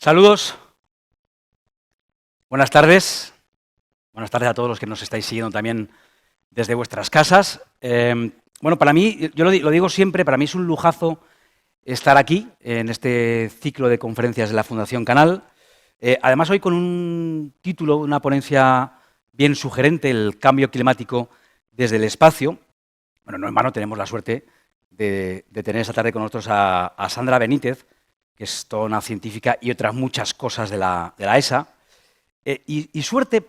Saludos, buenas tardes a todos los que nos estáis siguiendo también desde vuestras casas. Bueno, para mí, yo lo digo siempre, para mí es un lujazo estar aquí en este ciclo de conferencias de la Fundación Canal. Además, hoy con un título, una ponencia bien sugerente, el cambio climático desde el espacio. Bueno, no en vano tenemos la suerte de tener esta tarde con nosotros a Sandra Benítez, que es toda una científica y otras muchas cosas de la ESA. Y suerte,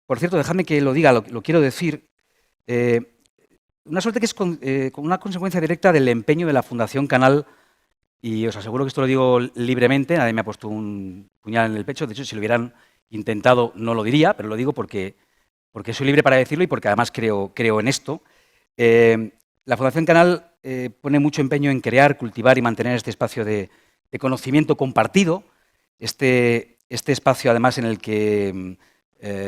por cierto, dejadme que lo diga, lo quiero decir, una suerte que es con una consecuencia directa del empeño de la Fundación Canal, y os aseguro que esto lo digo libremente, nadie me ha puesto un puñal en el pecho, de hecho, si lo hubieran intentado no lo diría, pero lo digo porque soy libre para decirlo y porque además creo en esto. La Fundación Canal pone mucho empeño en crear, cultivar y mantener este espacio de conocimiento compartido, este espacio además en el que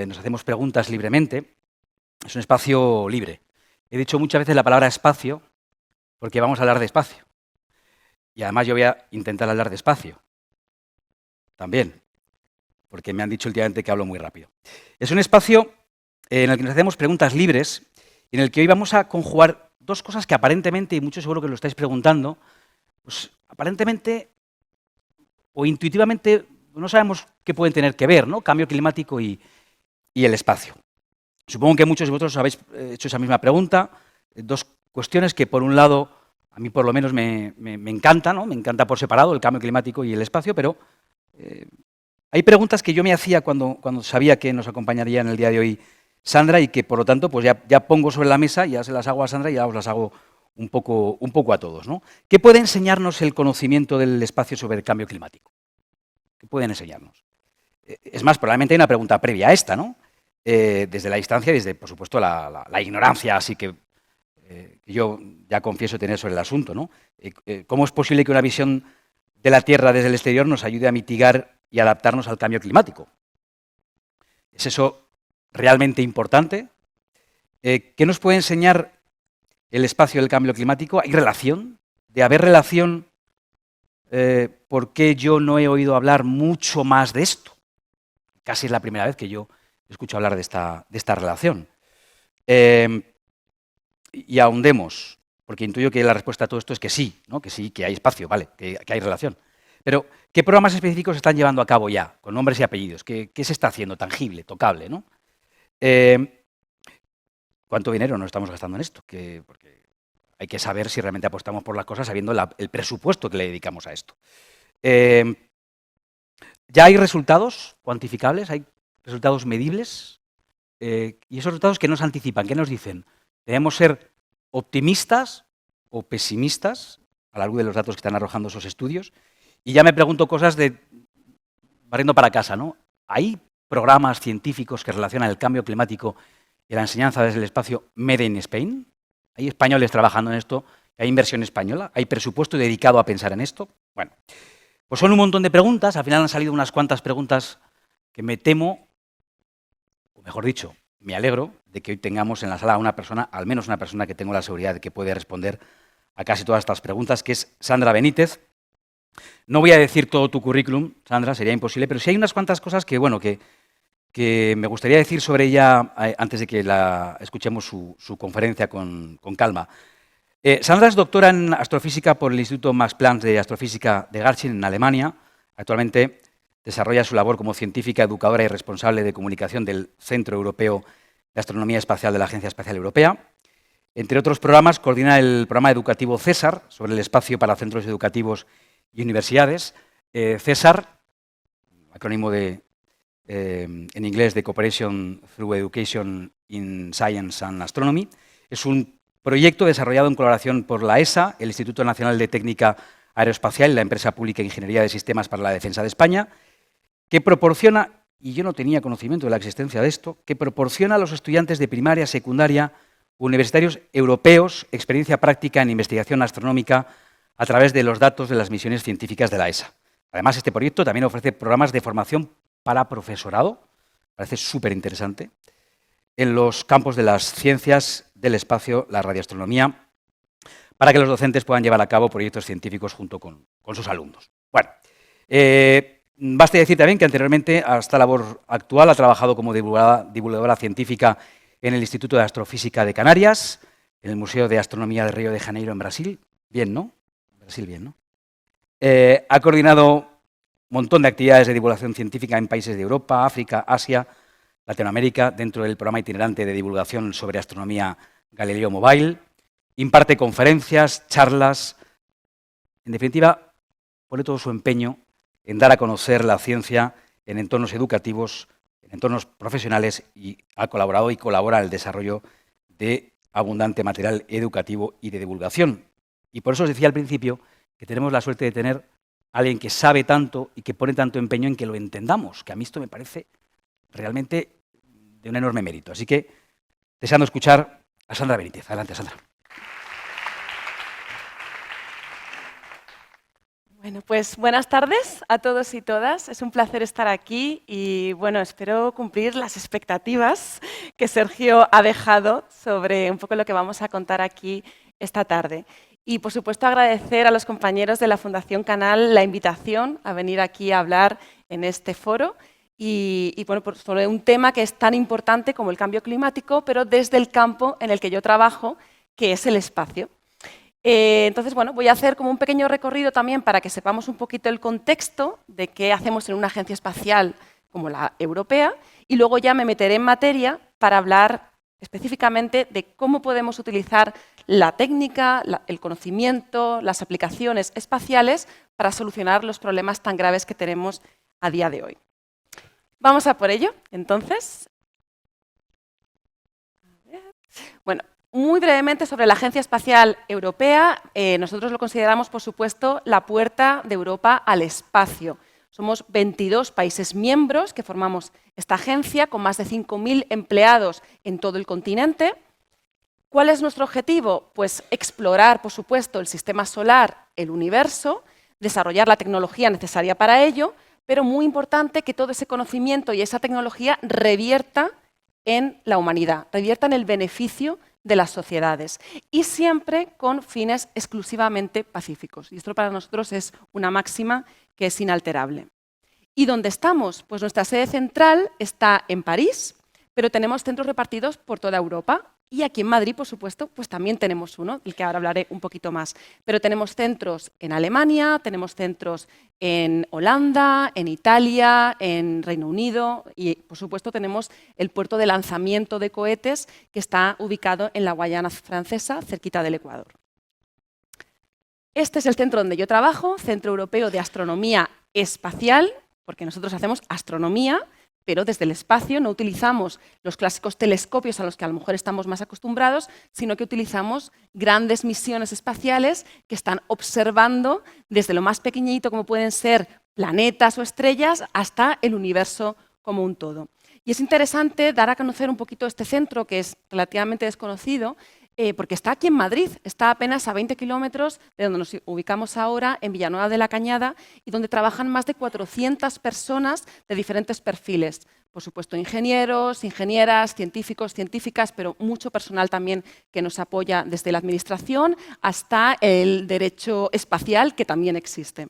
nos hacemos preguntas libremente, es un espacio libre. He dicho muchas veces la palabra espacio porque vamos a hablar de espacio. Y además yo voy a intentar hablar despacio, también, porque me han dicho últimamente que hablo muy rápido. Es un espacio en el que nos hacemos preguntas libres y en el que hoy vamos a conjugar dos cosas que aparentemente, y muchos seguro que lo estáis preguntando, pues aparentemente o intuitivamente no sabemos qué pueden tener que ver, ¿no? Cambio climático y el espacio. Supongo que muchos de vosotros habéis hecho esa misma pregunta. Dos cuestiones que, por un lado, a mí por lo menos me encanta, ¿no? Me encanta por separado el cambio climático y el espacio, pero hay preguntas que yo me hacía cuando sabía que nos acompañaría en el día de hoy Sandra y que, por lo tanto, pues ya pongo sobre la mesa, ya se las hago a Sandra y ya os las hago un poco a todos, ¿no? ¿Qué puede enseñarnos el conocimiento del espacio sobre el cambio climático? ¿Qué pueden enseñarnos? Es más, probablemente hay una pregunta previa a esta, ¿no? Desde la distancia y desde, por supuesto, la ignorancia, así que yo ya confieso tener sobre el asunto, ¿no? ¿Cómo es posible que una visión de la Tierra desde el exterior nos ayude a mitigar y adaptarnos al cambio climático? ¿Es eso realmente importante? ¿Qué nos puede enseñar el espacio del cambio climático? ¿Hay relación? De haber relación, ¿por qué yo no he oído hablar mucho más de esto? Casi es la primera vez que yo escucho hablar de esta relación. Y ahondemos, porque intuyo que la respuesta a todo esto es que sí, ¿no? Que sí, que hay espacio, vale, que hay relación. Pero, ¿qué programas específicos se están llevando a cabo ya, con nombres y apellidos? ¿Qué se está haciendo tangible, tocable, ¿no? ¿Cuánto dinero nos estamos gastando en esto? Porque hay que saber si realmente apostamos por las cosas sabiendo el presupuesto que le dedicamos a esto. ¿Ya hay resultados cuantificables? ¿Hay resultados medibles? Y esos resultados, ¿qué nos anticipan? ¿Qué nos dicen? ¿Debemos ser optimistas o pesimistas a la luz de los datos que están arrojando esos estudios? Y ya me pregunto cosas barriendo para casa, ¿no? ¿Hay programas científicos que relacionan el cambio climático y la enseñanza desde el espacio Made in Spain? ¿Hay españoles trabajando en esto? ¿Hay inversión española? ¿Hay presupuesto dedicado a pensar en esto? Bueno, pues son un montón de preguntas. Al final han salido unas cuantas preguntas que me temo, o mejor dicho, me alegro de que hoy tengamos en la sala a una persona, al menos una persona que tengo la seguridad de que puede responder a casi todas estas preguntas, que es Sandra Benítez. No voy a decir todo tu currículum, Sandra, sería imposible, pero sí hay unas cuantas cosas que, bueno, que me gustaría decir sobre ella antes de que escuchemos su conferencia con calma. Sandra es doctora en astrofísica por el Instituto Max Planck de Astrofísica de Garching, en Alemania. Actualmente desarrolla su labor como científica, educadora y responsable de comunicación del Centro Europeo de Astronomía Espacial de la Agencia Espacial Europea. Entre otros programas, coordina el programa educativo CESAR, sobre el espacio para centros educativos y universidades. CESAR, acrónimo en inglés de Cooperation Through Education in Science and Astronomy, es un proyecto desarrollado en colaboración por la ESA, el Instituto Nacional de Técnica Aeroespacial y la empresa pública Ingeniería de Sistemas para la Defensa de España, que proporciona, y yo no tenía conocimiento de la existencia de esto, que proporciona a los estudiantes de primaria, secundaria, universitarios europeos experiencia práctica en investigación astronómica a través de los datos de las misiones científicas de la ESA. Además, este proyecto también ofrece programas de formación para profesorado, parece súper interesante, en los campos de las ciencias del espacio, la radioastronomía, para que los docentes puedan llevar a cabo proyectos científicos junto con sus alumnos. Bueno, Baste decir también que anteriormente a esta labor actual ha trabajado como divulgadora científica en el Instituto de Astrofísica de Canarias, en el Museo de Astronomía de Río de Janeiro en Brasil. Bien, ¿no? Brasil, bien, ¿no? Ha coordinado un montón de actividades de divulgación científica en países de Europa, África, Asia, Latinoamérica, dentro del programa itinerante de divulgación sobre astronomía Galileo Mobile. Imparte conferencias, charlas. En definitiva, pone todo su empeño en dar a conocer la ciencia en entornos educativos, en entornos profesionales, y ha colaborado y colabora en el desarrollo de abundante material educativo y de divulgación. Y por eso os decía al principio que tenemos la suerte de tener a alguien que sabe tanto y que pone tanto empeño en que lo entendamos, que a mí esto me parece realmente de un enorme mérito. Así que, deseando escuchar a Sandra Benítez. Adelante, Sandra. Bueno, pues buenas tardes a todos y todas. Es un placer estar aquí y bueno, espero cumplir las expectativas que Sergio ha dejado sobre un poco lo que vamos a contar aquí esta tarde. Y por supuesto agradecer a los compañeros de la Fundación Canal la invitación a venir aquí a hablar en este foro y bueno, sobre un tema que es tan importante como el cambio climático, pero desde el campo en el que yo trabajo, que es el espacio. Entonces, bueno, voy a hacer como un pequeño recorrido también para que sepamos un poquito el contexto de qué hacemos en una agencia espacial como la europea y luego ya me meteré en materia para hablar específicamente de cómo podemos utilizar la técnica, el conocimiento, las aplicaciones espaciales para solucionar los problemas tan graves que tenemos a día de hoy. Vamos a por ello, entonces. Bueno, muy brevemente sobre la Agencia Espacial Europea, nosotros lo consideramos, por supuesto, la puerta de Europa al espacio. Somos 22 países miembros que formamos esta agencia, con más de 5.000 empleados en todo el continente. ¿Cuál es nuestro objetivo? Pues explorar, por supuesto, el sistema solar, el universo, desarrollar la tecnología necesaria para ello, pero muy importante que todo ese conocimiento y esa tecnología revierta en la humanidad, revierta en el beneficio de las sociedades y siempre con fines exclusivamente pacíficos. Y esto para nosotros es una máxima que es inalterable. ¿Y dónde estamos? Pues nuestra sede central está en París, pero tenemos centros repartidos por toda Europa. Y aquí en Madrid, por supuesto, pues también tenemos uno, del que ahora hablaré un poquito más. Pero tenemos centros en Alemania, tenemos centros en Holanda, en Italia, en Reino Unido y, por supuesto, tenemos el puerto de lanzamiento de cohetes que está ubicado en la Guayana francesa, cerquita del Ecuador. Este es el centro donde yo trabajo, Centro Europeo de Astronomía Espacial, porque nosotros hacemos astronomía, pero desde el espacio no utilizamos los clásicos telescopios a los que a lo mejor estamos más acostumbrados, sino que utilizamos grandes misiones espaciales que están observando desde lo más pequeñito, como pueden ser planetas o estrellas, hasta el universo como un todo. Y es interesante dar a conocer un poquito este centro, que es relativamente desconocido, porque está aquí en Madrid, está apenas a 20 kilómetros de donde nos ubicamos ahora, en Villanueva de la Cañada, y donde trabajan más de 400 personas de diferentes perfiles. Por supuesto, ingenieros, ingenieras, científicos, científicas, pero mucho personal también que nos apoya desde la administración hasta el derecho espacial, que también existe.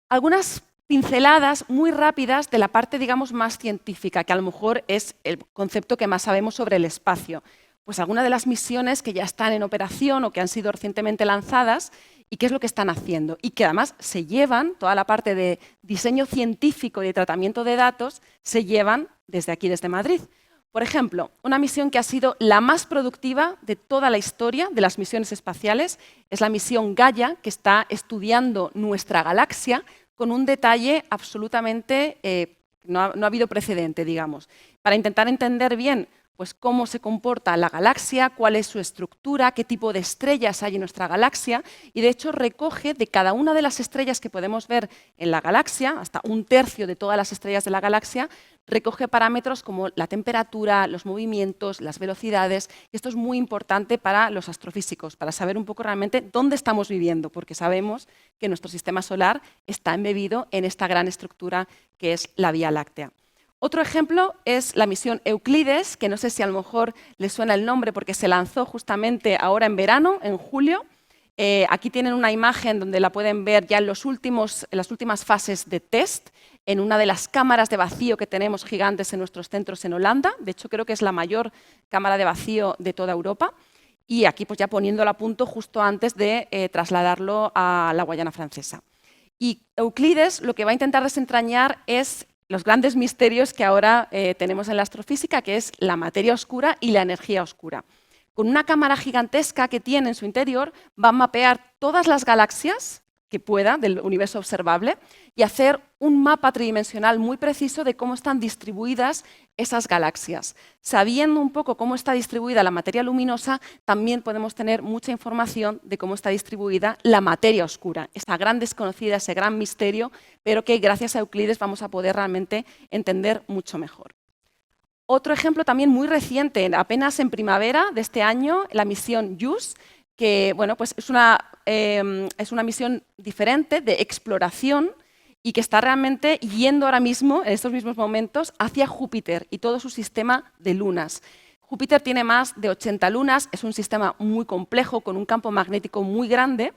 Algunas pinceladas muy rápidas de la parte, digamos, más científica, que a lo mejor es el concepto que más sabemos sobre el espacio. Pues algunas de las misiones que ya están en operación o que han sido recientemente lanzadas y qué es lo que están haciendo. Y que además se llevan, toda la parte de diseño científico y de tratamiento de datos, se llevan desde aquí, desde Madrid. Por ejemplo, una misión que ha sido la más productiva de toda la historia de las misiones espaciales es la misión Gaia, que está estudiando nuestra galaxia con un detalle absolutamente, no ha habido precedente, digamos, para intentar entender bien pues cómo se comporta la galaxia, cuál es su estructura, qué tipo de estrellas hay en nuestra galaxia, y de hecho recoge de cada una de las estrellas que podemos ver en la galaxia, hasta 1/3 de todas las estrellas de la galaxia, recoge parámetros como la temperatura, los movimientos, las velocidades, y esto es muy importante para los astrofísicos, para saber un poco realmente dónde estamos viviendo, porque sabemos que nuestro sistema solar está embebido en esta gran estructura que es la Vía Láctea. Otro ejemplo es la misión Euclides, que no sé si a lo mejor les suena el nombre porque se lanzó justamente ahora en verano, en julio, Aquí tienen una imagen donde la pueden ver ya en las últimas fases de test, en una de las cámaras de vacío que tenemos gigantes en nuestros centros en Holanda. De hecho, creo que es la mayor cámara de vacío de toda Europa. Y aquí pues ya poniéndolo a punto justo antes de trasladarlo a la Guayana Francesa. Y Euclides lo que va a intentar desentrañar es los grandes misterios que ahora tenemos en la astrofísica, que es la materia oscura y la energía oscura. Con una cámara gigantesca que tiene en su interior, va a mapear todas las galaxias que pueda del universo observable y hacer un mapa tridimensional muy preciso de cómo están distribuidas esas galaxias. Sabiendo un poco cómo está distribuida la materia luminosa, también podemos tener mucha información de cómo está distribuida la materia oscura, esta gran desconocida, ese gran misterio, pero que gracias a Euclides vamos a poder realmente entender mucho mejor. Otro ejemplo también muy reciente, apenas en primavera de este año, la misión JUICE, que bueno, pues es una misión diferente de exploración y que está realmente yendo ahora mismo, en estos mismos momentos, hacia Júpiter y todo su sistema de lunas. Júpiter tiene más de 80 lunas, es un sistema muy complejo, con un campo magnético muy grande,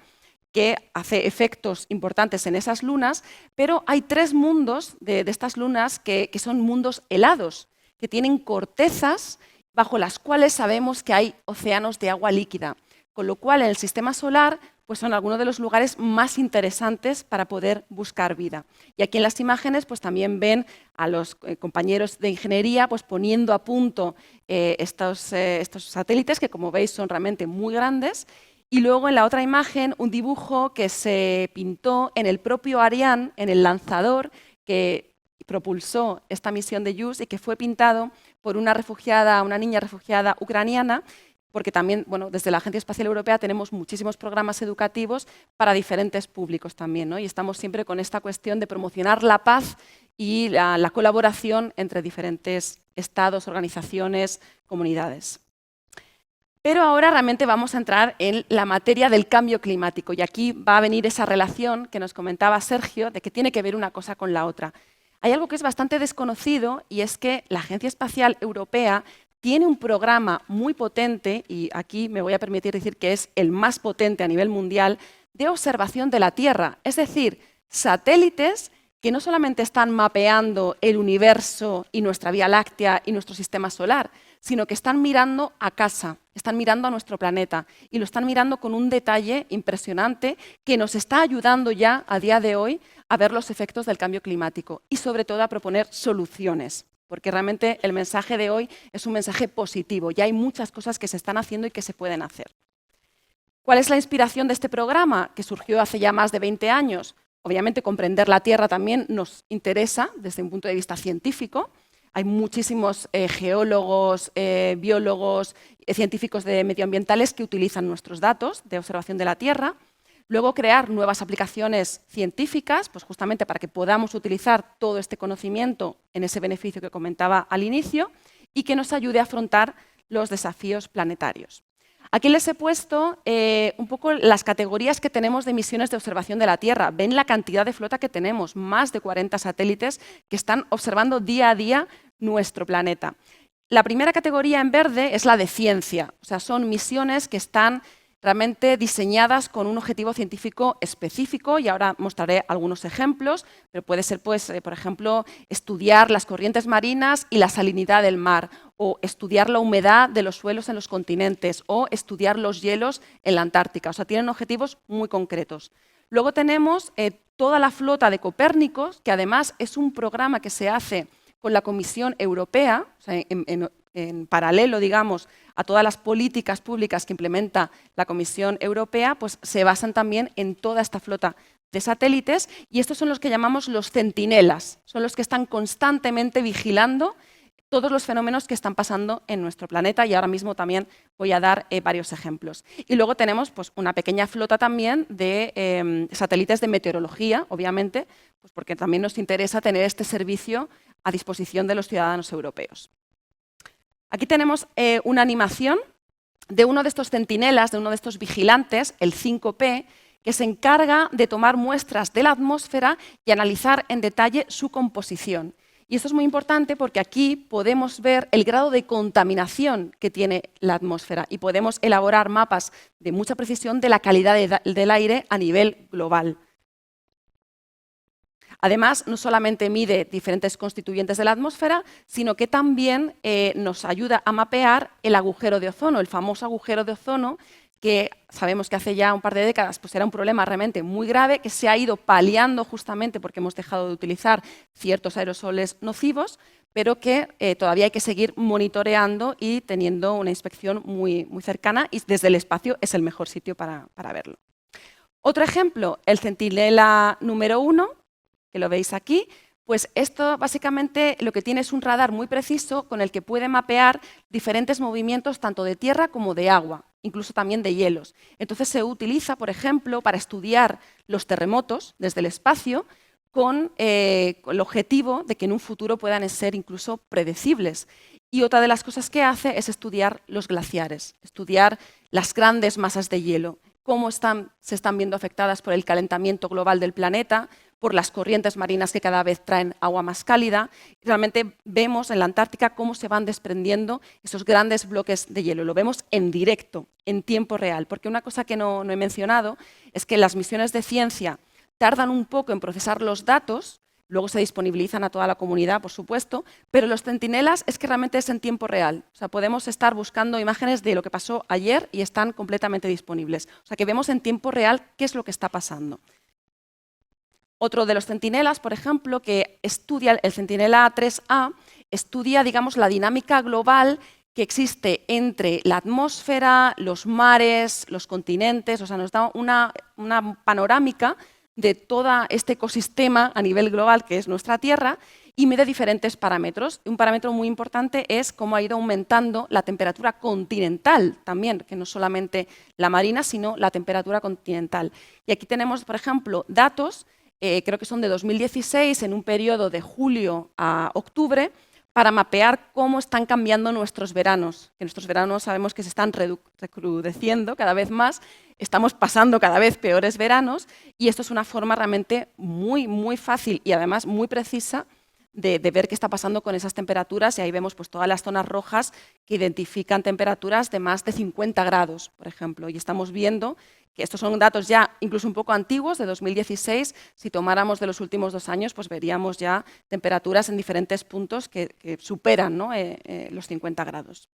que hace efectos importantes en esas lunas, pero hay 3 mundos de estas lunas que son mundos helados, que tienen cortezas bajo las cuales sabemos que hay océanos de agua líquida, con lo cual en el sistema solar pues son algunos de los lugares más interesantes para poder buscar vida. Y aquí en las imágenes pues también ven a los compañeros de ingeniería pues poniendo a punto estos satélites, que como veis son realmente muy grandes. Y luego en la otra imagen un dibujo que se pintó en el propio Ariane, en el lanzador que propulsó esta misión de JUICE y que fue pintado por una niña refugiada ucraniana, porque también, bueno, desde la Agencia Espacial Europea tenemos muchísimos programas educativos para diferentes públicos también, ¿no? Y estamos siempre con esta cuestión de promocionar la paz y la colaboración entre diferentes estados, organizaciones, comunidades. Pero ahora realmente vamos a entrar en la materia del cambio climático y aquí va a venir esa relación que nos comentaba Sergio de que tiene que ver una cosa con la otra. Hay algo que es bastante desconocido y es que la Agencia Espacial Europea tiene un programa muy potente, y aquí me voy a permitir decir que es el más potente a nivel mundial, de observación de la Tierra. Es decir, satélites que no solamente están mapeando el universo y nuestra Vía Láctea y nuestro sistema solar, sino que están mirando a casa, están mirando a nuestro planeta y lo están mirando con un detalle impresionante que nos está ayudando ya a día de hoy a ver los efectos del cambio climático y sobre todo a proponer soluciones, porque realmente el mensaje de hoy es un mensaje positivo y hay muchas cosas que se están haciendo y que se pueden hacer. ¿Cuál es la inspiración de este programa que surgió hace ya más de 20 años? Obviamente comprender la Tierra también nos interesa desde un punto de vista científico. Hay muchísimos geólogos, biólogos, científicos medioambientales que utilizan nuestros datos de observación de la Tierra. Luego crear nuevas aplicaciones científicas, pues justamente para que podamos utilizar todo este conocimiento en ese beneficio que comentaba al inicio y que nos ayude a afrontar los desafíos planetarios. Aquí les he puesto un poco las categorías que tenemos de misiones de observación de la Tierra. Ven la cantidad de flota que tenemos, más de 40 satélites que están observando día a día nuestro planeta. La primera categoría en verde es la de ciencia, o sea, son misiones que están realmente diseñadas con un objetivo científico específico y ahora mostraré algunos ejemplos, pero puede ser, pues, por ejemplo, estudiar las corrientes marinas y la salinidad del mar, o estudiar la humedad de los suelos en los continentes, o estudiar los hielos en la Antártica. O sea, tienen objetivos muy concretos. Luego tenemos toda la flota de Copérnicos, que además es un programa que se hace con la Comisión Europea, o sea, en paralelo, digamos, a todas las políticas públicas que implementa la Comisión Europea, pues se basan también en toda esta flota de satélites y estos son los que llamamos los centinelas, son los que están constantemente vigilando todos los fenómenos que están pasando en nuestro planeta y ahora mismo también voy a dar varios ejemplos. Y luego tenemos pues, una pequeña flota también de satélites de meteorología, obviamente, pues porque también nos interesa tener este servicio a disposición de los ciudadanos europeos. Aquí tenemos una animación de uno de estos centinelas, de uno de estos vigilantes, el 5P, que se encarga de tomar muestras de la atmósfera y analizar en detalle su composición. Y esto es muy importante porque aquí podemos ver el grado de contaminación que tiene la atmósfera y podemos elaborar mapas de mucha precisión de la calidad del aire a nivel global. Además, no solamente mide diferentes constituyentes de la atmósfera, sino que también nos ayuda a mapear el agujero de ozono, el famoso agujero de ozono, que sabemos que hace ya un par de décadas pues era un problema realmente muy grave, que se ha ido paliando justamente porque hemos dejado de utilizar ciertos aerosoles nocivos, pero que todavía hay que seguir monitoreando y teniendo una inspección muy, muy cercana, y desde el espacio es el mejor sitio para verlo. Otro ejemplo, el Centinela número 1, que lo veis aquí. Pues esto básicamente lo que tiene es un radar muy preciso con el que puede mapear diferentes movimientos tanto de tierra como de agua, incluso también de hielos. Entonces se utiliza, por ejemplo, para estudiar los terremotos desde el espacio con el objetivo de que en un futuro puedan ser incluso predecibles. Y otra de las cosas que hace es estudiar los glaciares, estudiar las grandes masas de hielo, cómo se están viendo afectadas por el calentamiento global del planeta, por las corrientes marinas que cada vez traen agua más cálida. Realmente vemos en la Antártica cómo se van desprendiendo esos grandes bloques de hielo. Lo vemos en directo, en tiempo real, porque una cosa que no he mencionado es que las misiones de ciencia tardan un poco en procesar los datos, luego se disponibilizan a toda la comunidad, por supuesto, pero los centinelas es que realmente es en tiempo real. O sea, podemos estar buscando imágenes de lo que pasó ayer y están completamente disponibles. O sea, que vemos en tiempo real qué es lo que está pasando. Otro de los centinelas, por ejemplo, que estudia, el Centinela 3A, estudia, digamos, la dinámica global que existe entre la atmósfera, los mares, los continentes. O sea, nos da una panorámica de todo este ecosistema a nivel global que es nuestra Tierra y mide diferentes parámetros. Un parámetro muy importante es cómo ha ido aumentando la temperatura continental también, que no solamente la marina, sino la temperatura continental. Y aquí tenemos, por ejemplo, datos creo que son de 2016, en un periodo de julio a octubre, para mapear cómo están cambiando nuestros veranos. Que nuestros veranos sabemos que se están recrudeciendo cada vez más, estamos pasando cada vez peores veranos, y esto es una forma realmente muy, muy fácil y además muy precisa de ver qué está pasando con esas temperaturas, y ahí vemos pues, todas las zonas rojas que identifican temperaturas de más de 50 grados, por ejemplo, y estamos viendo que estos son datos ya incluso un poco antiguos, de 2016. Si tomáramos de los últimos 2 años, pues veríamos ya temperaturas en diferentes puntos que superan, ¿no? Los 50 grados.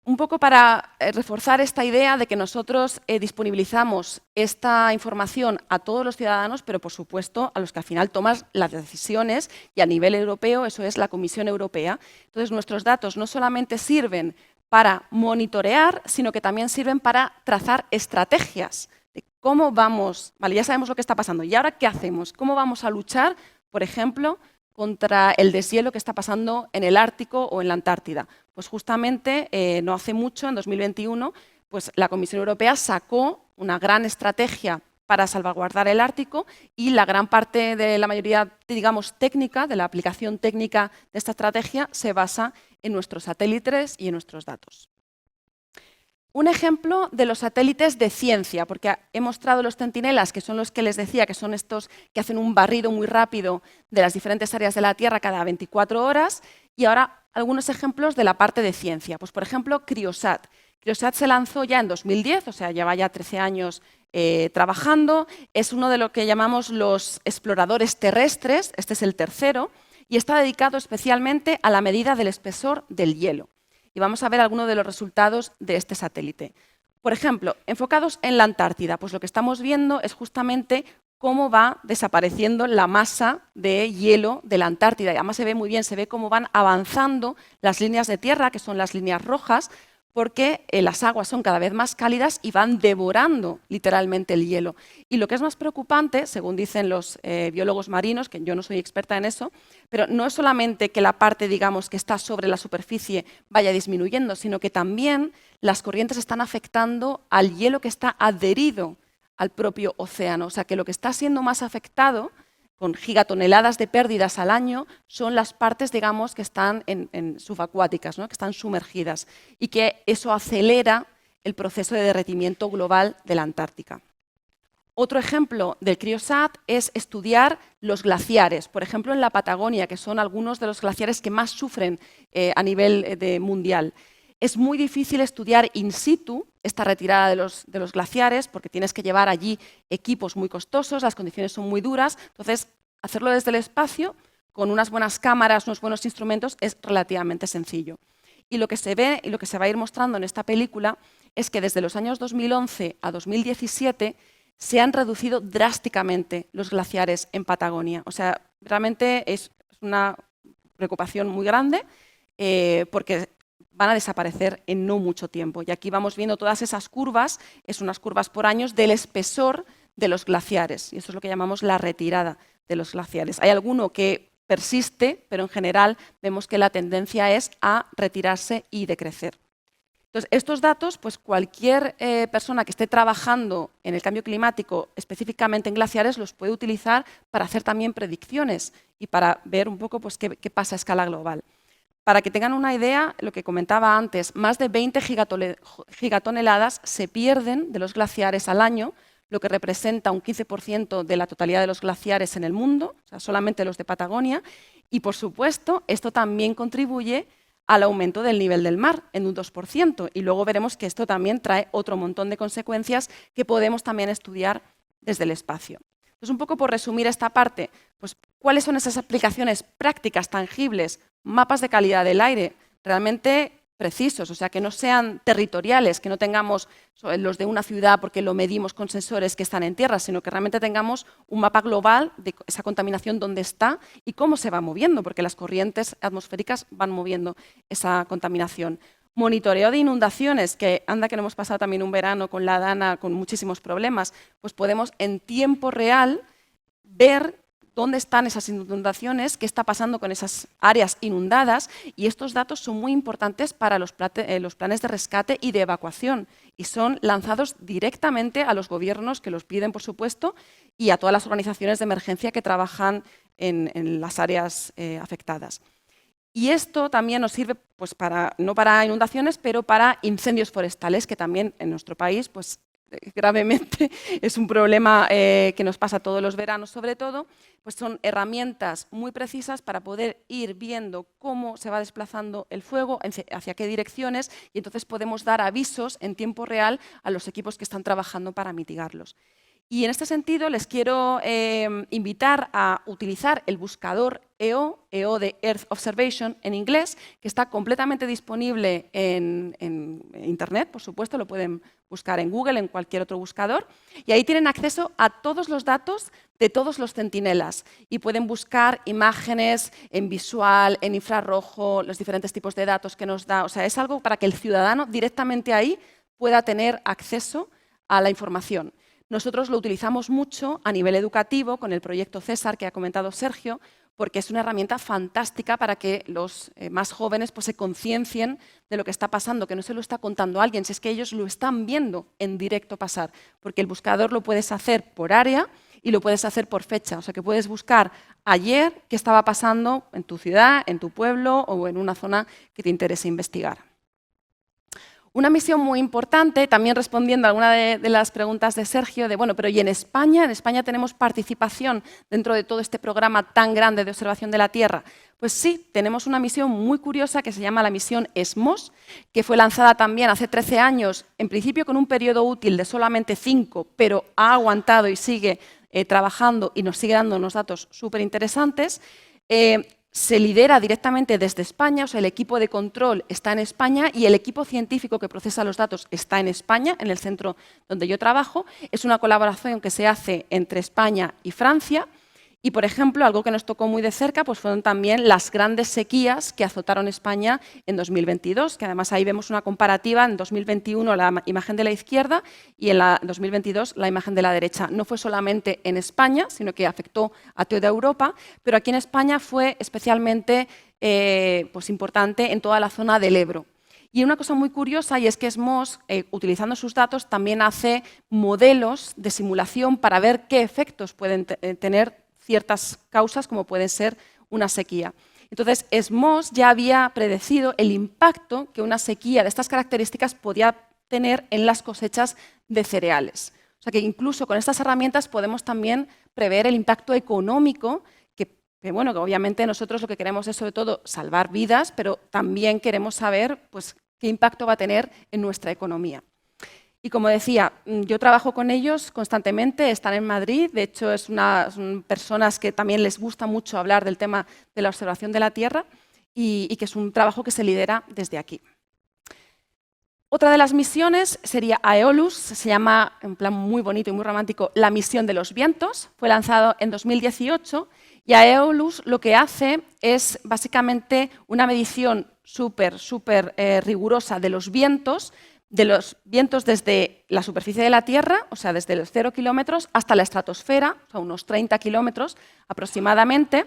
Un poco para reforzar esta idea de que nosotros disponibilizamos esta información a todos los ciudadanos, pero por supuesto a los que al final toman las decisiones, y a nivel europeo eso es la Comisión Europea. Entonces nuestros datos no solamente sirven para monitorear, sino que también sirven para trazar estrategias de cómo vamos, vale, ya sabemos lo que está pasando, ¿y ahora qué hacemos? ¿Cómo vamos a luchar, por ejemplo, contra el deshielo que está pasando en el Ártico o en la Antártida? Pues justamente no hace mucho, en 2021, pues la Comisión Europea sacó una gran estrategia para salvaguardar el Ártico, y la gran parte de la mayoría, digamos, técnica, de la aplicación técnica de esta estrategia se basa en nuestros satélites y en nuestros datos. Un ejemplo de los satélites de ciencia, porque he mostrado los centinelas, que son los que les decía, que son estos que hacen un barrido muy rápido de las diferentes áreas de la Tierra cada 24 horas, y ahora algunos ejemplos de la parte de ciencia. Pues, por ejemplo, CryoSat. CryoSat se lanzó ya en 2010, o sea, lleva ya 13 años trabajando. Es uno de lo que llamamos los exploradores terrestres, este es el tercero, y está dedicado especialmente a la medida del espesor del hielo. Y vamos a ver algunos de los resultados de este satélite. Por ejemplo, enfocados en la Antártida, pues lo que estamos viendo es justamente cómo va desapareciendo la masa de hielo de la Antártida. Y además se ve muy bien, se ve cómo van avanzando las líneas de tierra, que son las líneas rojas, porque las aguas son cada vez más cálidas y van devorando literalmente el hielo. Y lo que es más preocupante, según dicen los biólogos marinos, que yo no soy experta en eso, pero no es solamente que la parte, digamos, que está sobre la superficie vaya disminuyendo, sino que también las corrientes están afectando al hielo que está adherido al propio océano. O sea, que lo que está siendo más afectado, con gigatoneladas de pérdidas al año, son las partes, digamos, que están subacuáticas, ¿no? Que están sumergidas, y que eso acelera el proceso de derretimiento global de la Antártica. Otro ejemplo del CryoSat es estudiar los glaciares, por ejemplo en la Patagonia, que son algunos de los glaciares que más sufren a nivel mundial. Es muy difícil estudiar in situ esta retirada de los glaciares porque tienes que llevar allí equipos muy costosos, las condiciones son muy duras, entonces hacerlo desde el espacio con unas buenas cámaras, unos buenos instrumentos es relativamente sencillo. Y lo que se ve y lo que se va a ir mostrando en esta película es que desde los años 2011 a 2017 se han reducido drásticamente los glaciares en Patagonia. O sea, realmente es una preocupación muy grande porque van a desaparecer en no mucho tiempo. Y aquí vamos viendo todas esas curvas, es unas curvas por años del espesor de los glaciares. Y eso es lo que llamamos la retirada de los glaciares. Hay alguno que persiste, pero en general vemos que la tendencia es a retirarse y decrecer. Entonces, estos datos, pues cualquier persona que esté trabajando en el cambio climático, específicamente en glaciares, los puede utilizar para hacer también predicciones y para ver un poco pues, qué pasa a escala global. Para que tengan una idea, lo que comentaba antes, más de 20 gigatoneladas se pierden de los glaciares al año, lo que representa un 15% de la totalidad de los glaciares en el mundo, o sea, solamente los de Patagonia, y por supuesto, esto también contribuye al aumento del nivel del mar en un 2%, y luego veremos que esto también trae otro montón de consecuencias que podemos también estudiar desde el espacio. Entonces, un poco por resumir esta parte, pues, ¿cuáles son esas aplicaciones prácticas, tangibles? Mapas de calidad del aire, realmente precisos, o sea, que no sean territoriales, que no tengamos los de una ciudad porque lo medimos con sensores que están en tierra, sino que realmente tengamos un mapa global de esa contaminación dónde está y cómo se va moviendo, porque las corrientes atmosféricas van moviendo esa contaminación. Monitoreo de inundaciones, que anda que no hemos pasado también un verano con la Dana con muchísimos problemas, pues podemos en tiempo real ver dónde están esas inundaciones, qué está pasando con esas áreas inundadas, y estos datos son muy importantes para los planes de rescate y de evacuación, y son lanzados directamente a los gobiernos que los piden, por supuesto, y a todas las organizaciones de emergencia que trabajan en las áreas afectadas. Y esto también nos sirve pues, no para inundaciones, pero para incendios forestales, que también en nuestro país pues, gravemente es un problema que nos pasa todos los veranos sobre todo, pues son herramientas muy precisas para poder ir viendo cómo se va desplazando el fuego, hacia qué direcciones, y entonces podemos dar avisos en tiempo real a los equipos que están trabajando para mitigarlos. Y en este sentido les quiero invitar a utilizar el buscador EO de Earth Observation en inglés, que está completamente disponible en Internet, por supuesto, lo pueden buscar en Google, en cualquier otro buscador, y ahí tienen acceso a todos los datos de todos los centinelas y pueden buscar imágenes en visual, en infrarrojo, los diferentes tipos de datos que nos da. O sea, es algo para que el ciudadano directamente ahí pueda tener acceso a la información. Nosotros lo utilizamos mucho a nivel educativo con el proyecto César que ha comentado Sergio, porque es una herramienta fantástica para que los más jóvenes pues, se conciencien de lo que está pasando, que no se lo está contando alguien, si es que ellos lo están viendo en directo pasar, porque el buscador lo puedes hacer por área y lo puedes hacer por fecha, o sea que puedes buscar ayer qué estaba pasando en tu ciudad, en tu pueblo o en una zona que te interese investigar. Una misión muy importante, también respondiendo a alguna de las preguntas de Sergio, de bueno, pero ¿y en España? ¿En España tenemos participación dentro de todo este programa tan grande de observación de la Tierra? Pues sí, tenemos una misión muy curiosa que se llama la misión ESMOS, que fue lanzada también hace 13 años, en principio con un periodo útil de solamente 5, pero ha aguantado y sigue trabajando y nos sigue dando unos datos súper interesantes. Se lidera directamente desde España, o sea, el equipo de control está en España y el equipo científico que procesa los datos está en España, en el centro donde yo trabajo. Es una colaboración que se hace entre España y Francia. Y, por ejemplo, algo que nos tocó muy de cerca pues fueron también las grandes sequías que azotaron España en 2022, que además ahí vemos una comparativa, en 2021 la imagen de la izquierda y en 2022 la imagen de la derecha. No fue solamente en España, sino que afectó a toda Europa, pero aquí en España fue especialmente pues importante en toda la zona del Ebro. Y una cosa muy curiosa, y es que ESMOS, utilizando sus datos, también hace modelos de simulación para ver qué efectos pueden tener ciertas causas, como puede ser una sequía. Entonces, ESMOS ya había predecido el impacto que una sequía de estas características podía tener en las cosechas de cereales. O sea que incluso con estas herramientas podemos también prever el impacto económico bueno, que obviamente nosotros lo que queremos es sobre todo salvar vidas, pero también queremos saber pues, qué impacto va a tener en nuestra economía. Y como decía, yo trabajo con ellos constantemente, están en Madrid, de hecho son personas que también les gusta mucho hablar del tema de la observación de la Tierra y que es un trabajo que se lidera desde aquí. Otra de las misiones sería Aeolus, se llama, en plan muy bonito y muy romántico, la misión de los vientos, fue lanzado en 2018 y Aeolus lo que hace es básicamente una medición súper rigurosa de los vientos desde la superficie de la Tierra, o sea, desde los 0 kilómetros hasta la estratosfera, o sea, unos 30 kilómetros aproximadamente.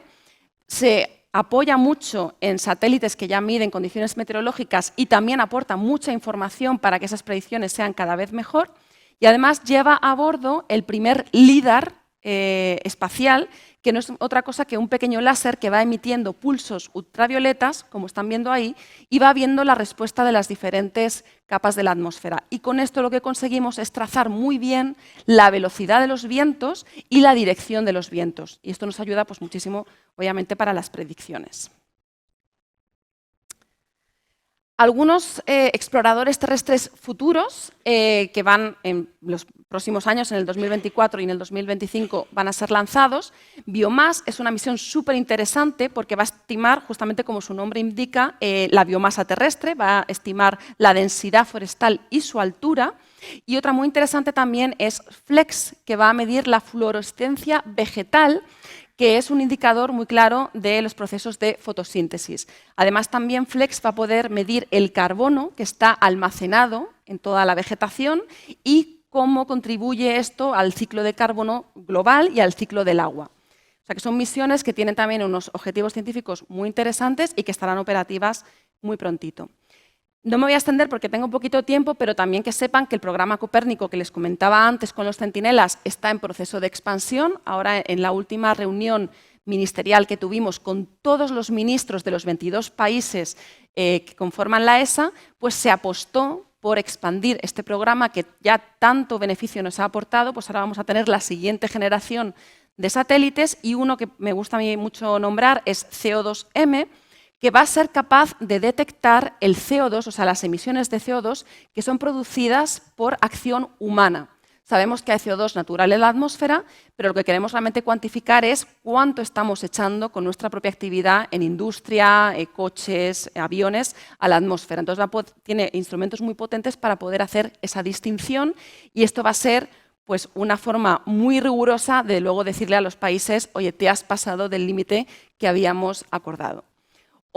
Se apoya mucho en satélites que ya miden condiciones meteorológicas y también aporta mucha información para que esas predicciones sean cada vez mejor. Y además lleva a bordo el primer LIDAR espacial, que no es otra cosa que un pequeño láser que va emitiendo pulsos ultravioletas, como están viendo ahí, y va viendo la respuesta de las diferentes capas de la atmósfera. Y con esto lo que conseguimos es trazar muy bien la velocidad de los vientos y la dirección de los vientos. Y esto nos ayuda pues, muchísimo, obviamente, para las predicciones. Algunos exploradores terrestres futuros que van en los próximos años, en el 2024 y en el 2025, van a ser lanzados. Biomass es una misión súper interesante porque va a estimar, justamente como su nombre indica, la biomasa terrestre, va a estimar la densidad forestal y su altura. Y otra muy interesante también es FLEX, que va a medir la fluorescencia vegetal, que es un indicador muy claro de los procesos de fotosíntesis. Además, también FLEX va a poder medir el carbono que está almacenado en toda la vegetación y cómo contribuye esto al ciclo de carbono global y al ciclo del agua. O sea que son misiones que tienen también unos objetivos científicos muy interesantes y que estarán operativas muy prontito. No me voy a extender porque tengo poquito tiempo, pero también que sepan que el programa Copérnico que les comentaba antes con los centinelas está en proceso de expansión. Ahora, en la última reunión ministerial que tuvimos con todos los ministros de los 22 países que conforman la ESA, pues se apostó por expandir este programa que ya tanto beneficio nos ha aportado. Pues ahora vamos a tener la siguiente generación de satélites y uno que me gusta a mí mucho nombrar es CO2M, que va a ser capaz de detectar el CO2, o sea, las emisiones de CO2 que son producidas por acción humana. Sabemos que hay CO2 natural en la atmósfera, pero lo que queremos realmente cuantificar es cuánto estamos echando con nuestra propia actividad en industria, coches, aviones, a la atmósfera. Entonces tiene instrumentos muy potentes para poder hacer esa distinción y esto va a ser pues, una forma muy rigurosa de luego decirle a los países, oye, te has pasado del límite que habíamos acordado.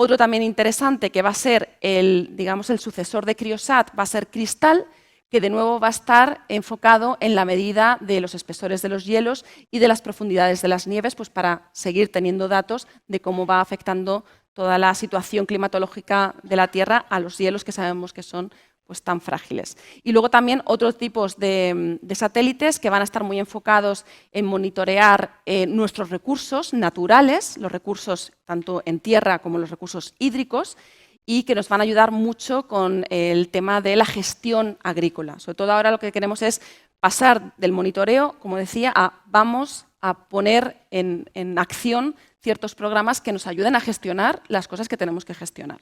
Otro también interesante que va a ser el sucesor de Criosat va a ser Cristal, que de nuevo va a estar enfocado en la medida de los espesores de los hielos y de las profundidades de las nieves, pues para seguir teniendo datos de cómo va afectando toda la situación climatológica de la Tierra a los hielos que sabemos que son pues, tan frágiles. Y luego también otros tipos de satélites que van a estar muy enfocados en monitorear nuestros recursos naturales, los recursos tanto en tierra como los recursos hídricos, y que nos van a ayudar mucho con el tema de la gestión agrícola. Sobre todo ahora lo que queremos es pasar del monitoreo, como decía, a vamos a poner en acción ciertos programas que nos ayuden a gestionar las cosas que tenemos que gestionar.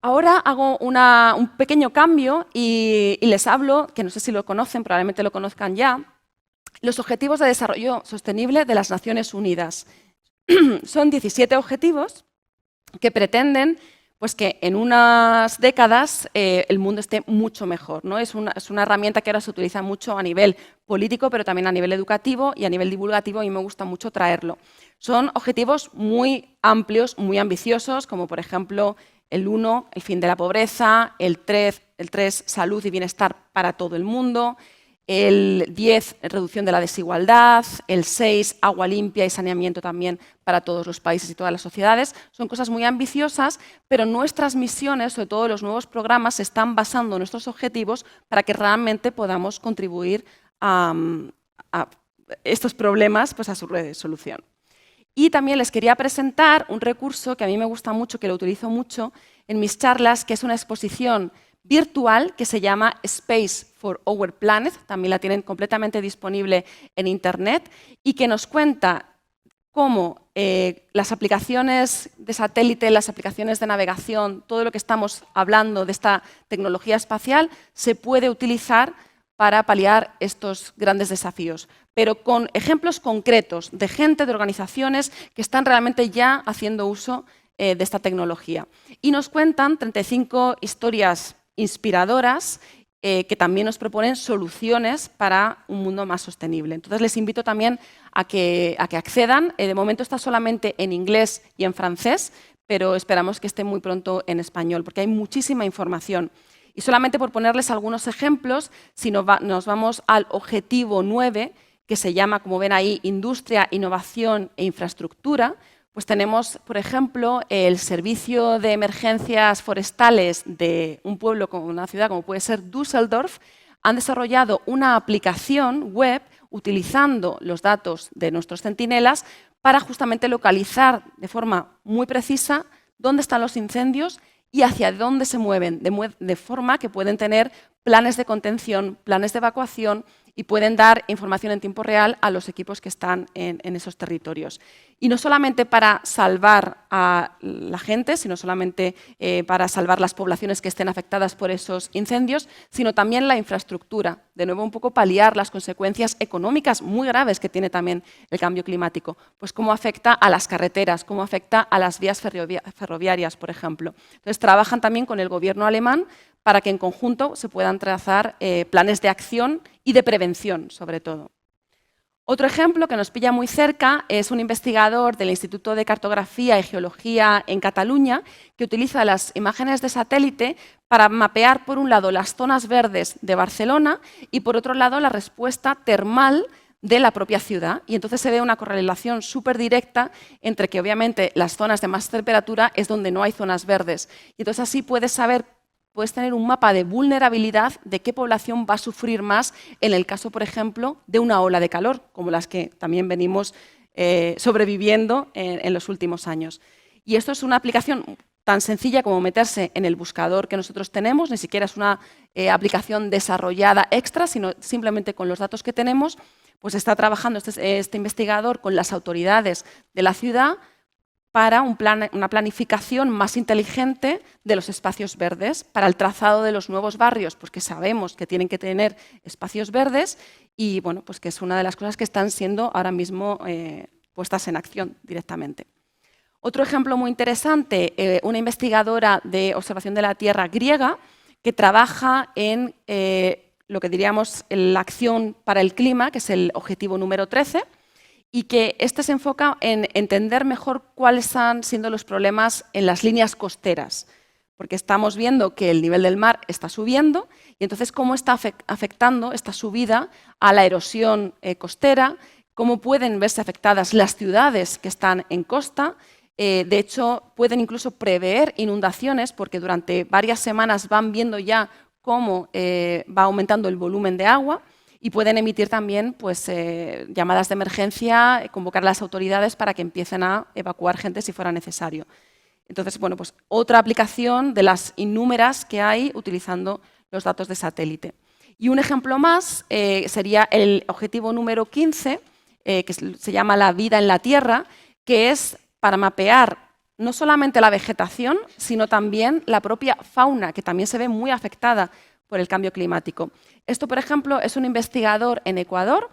Ahora hago un pequeño cambio y les hablo, que no sé si lo conocen, probablemente lo conozcan ya, los Objetivos de Desarrollo Sostenible de las Naciones Unidas. Son 17 objetivos que pretenden pues, que en unas décadas el mundo esté mucho mejor, ¿no? Es una herramienta que ahora se utiliza mucho a nivel político, pero también a nivel educativo y a nivel divulgativo, y me gusta mucho traerlo. Son objetivos muy amplios, muy ambiciosos, como por ejemplo el 1, el fin de la pobreza, el 3, salud y bienestar para todo el mundo, el 10, reducción de la desigualdad, el 6, agua limpia y saneamiento también para todos los países y todas las sociedades. Son cosas muy ambiciosas, pero nuestras misiones, sobre todo los nuevos programas, se están basando en nuestros objetivos para que realmente podamos contribuir a estos problemas, pues a su resolución. Y también les quería presentar un recurso que a mí me gusta mucho, que lo utilizo mucho en mis charlas, que es una exposición virtual que se llama Space for Our Planet, también la tienen completamente disponible en Internet, y que nos cuenta cómo las aplicaciones de satélite, las aplicaciones de navegación, todo lo que estamos hablando de esta tecnología espacial, se puede utilizar para paliar estos grandes desafíos, pero con ejemplos concretos de gente, de organizaciones que están realmente ya haciendo uso de esta tecnología. Y nos cuentan 35 historias inspiradoras que también nos proponen soluciones para un mundo más sostenible. Entonces les invito también a que accedan. De momento está solamente en inglés y en francés, pero esperamos que esté muy pronto en español, porque hay muchísima información. Y solamente por ponerles algunos ejemplos, si nos vamos al objetivo 9, que se llama, como ven ahí, Industria, Innovación e Infraestructura, pues tenemos, por ejemplo, el servicio de emergencias forestales de un pueblo, como una ciudad como puede ser Düsseldorf, han desarrollado una aplicación web utilizando los datos de nuestros centinelas para justamente localizar de forma muy precisa dónde están los incendios y hacia dónde se mueven, de forma que pueden tener planes de contención, planes de evacuación y pueden dar información en tiempo real a los equipos que están en esos territorios. Y no solamente para salvar a la gente, sino solamente para salvar las poblaciones que estén afectadas por esos incendios, sino también la infraestructura. De nuevo, un poco paliar las consecuencias económicas muy graves que tiene también el cambio climático. Pues cómo afecta a las carreteras, cómo afecta a las vías ferroviarias, por ejemplo. Entonces, trabajan también con el gobierno alemán para que en conjunto se puedan trazar planes de acción y de prevención, sobre todo. Otro ejemplo que nos pilla muy cerca es un investigador del Instituto de Cartografía y Geología en Cataluña que utiliza las imágenes de satélite para mapear, por un lado, las zonas verdes de Barcelona y, por otro lado, la respuesta termal de la propia ciudad. Y entonces se ve una correlación súper directa entre que, obviamente, las zonas de más temperatura es donde no hay zonas verdes. Y entonces así puedes tener un mapa de vulnerabilidad de qué población va a sufrir más en el caso, por ejemplo, de una ola de calor, como las que también venimos sobreviviendo en los últimos años. Y esto es una aplicación tan sencilla como meterse en el buscador que nosotros tenemos, ni siquiera es una aplicación desarrollada extra, sino simplemente con los datos que tenemos, pues está trabajando este investigador con las autoridades de la ciudad para una planificación más inteligente de los espacios verdes, para el trazado de los nuevos barrios, pues que sabemos que tienen que tener espacios verdes y bueno, pues que es una de las cosas que están siendo ahora mismo puestas en acción directamente. Otro ejemplo muy interesante, una investigadora de observación de la Tierra griega que trabaja en lo que diríamos la acción para el clima, que es el objetivo número 13, y que este se enfoca en entender mejor cuáles están siendo los problemas en las líneas costeras, porque estamos viendo que el nivel del mar está subiendo y entonces cómo está afectando esta subida a la erosión costera, cómo pueden verse afectadas las ciudades que están en costa. De hecho, pueden incluso prever inundaciones porque durante varias semanas van viendo ya cómo va aumentando el volumen de agua. Y pueden emitir también pues, llamadas de emergencia, convocar a las autoridades para que empiecen a evacuar gente si fuera necesario. Entonces, bueno, pues otra aplicación de las innúmeras que hay utilizando los datos de satélite. Y un ejemplo más sería el objetivo número 15, que se llama la vida en la Tierra, que es para mapear no solamente la vegetación, sino también la propia fauna, que también se ve muy afectada por el cambio climático. Esto, por ejemplo, es un investigador en Ecuador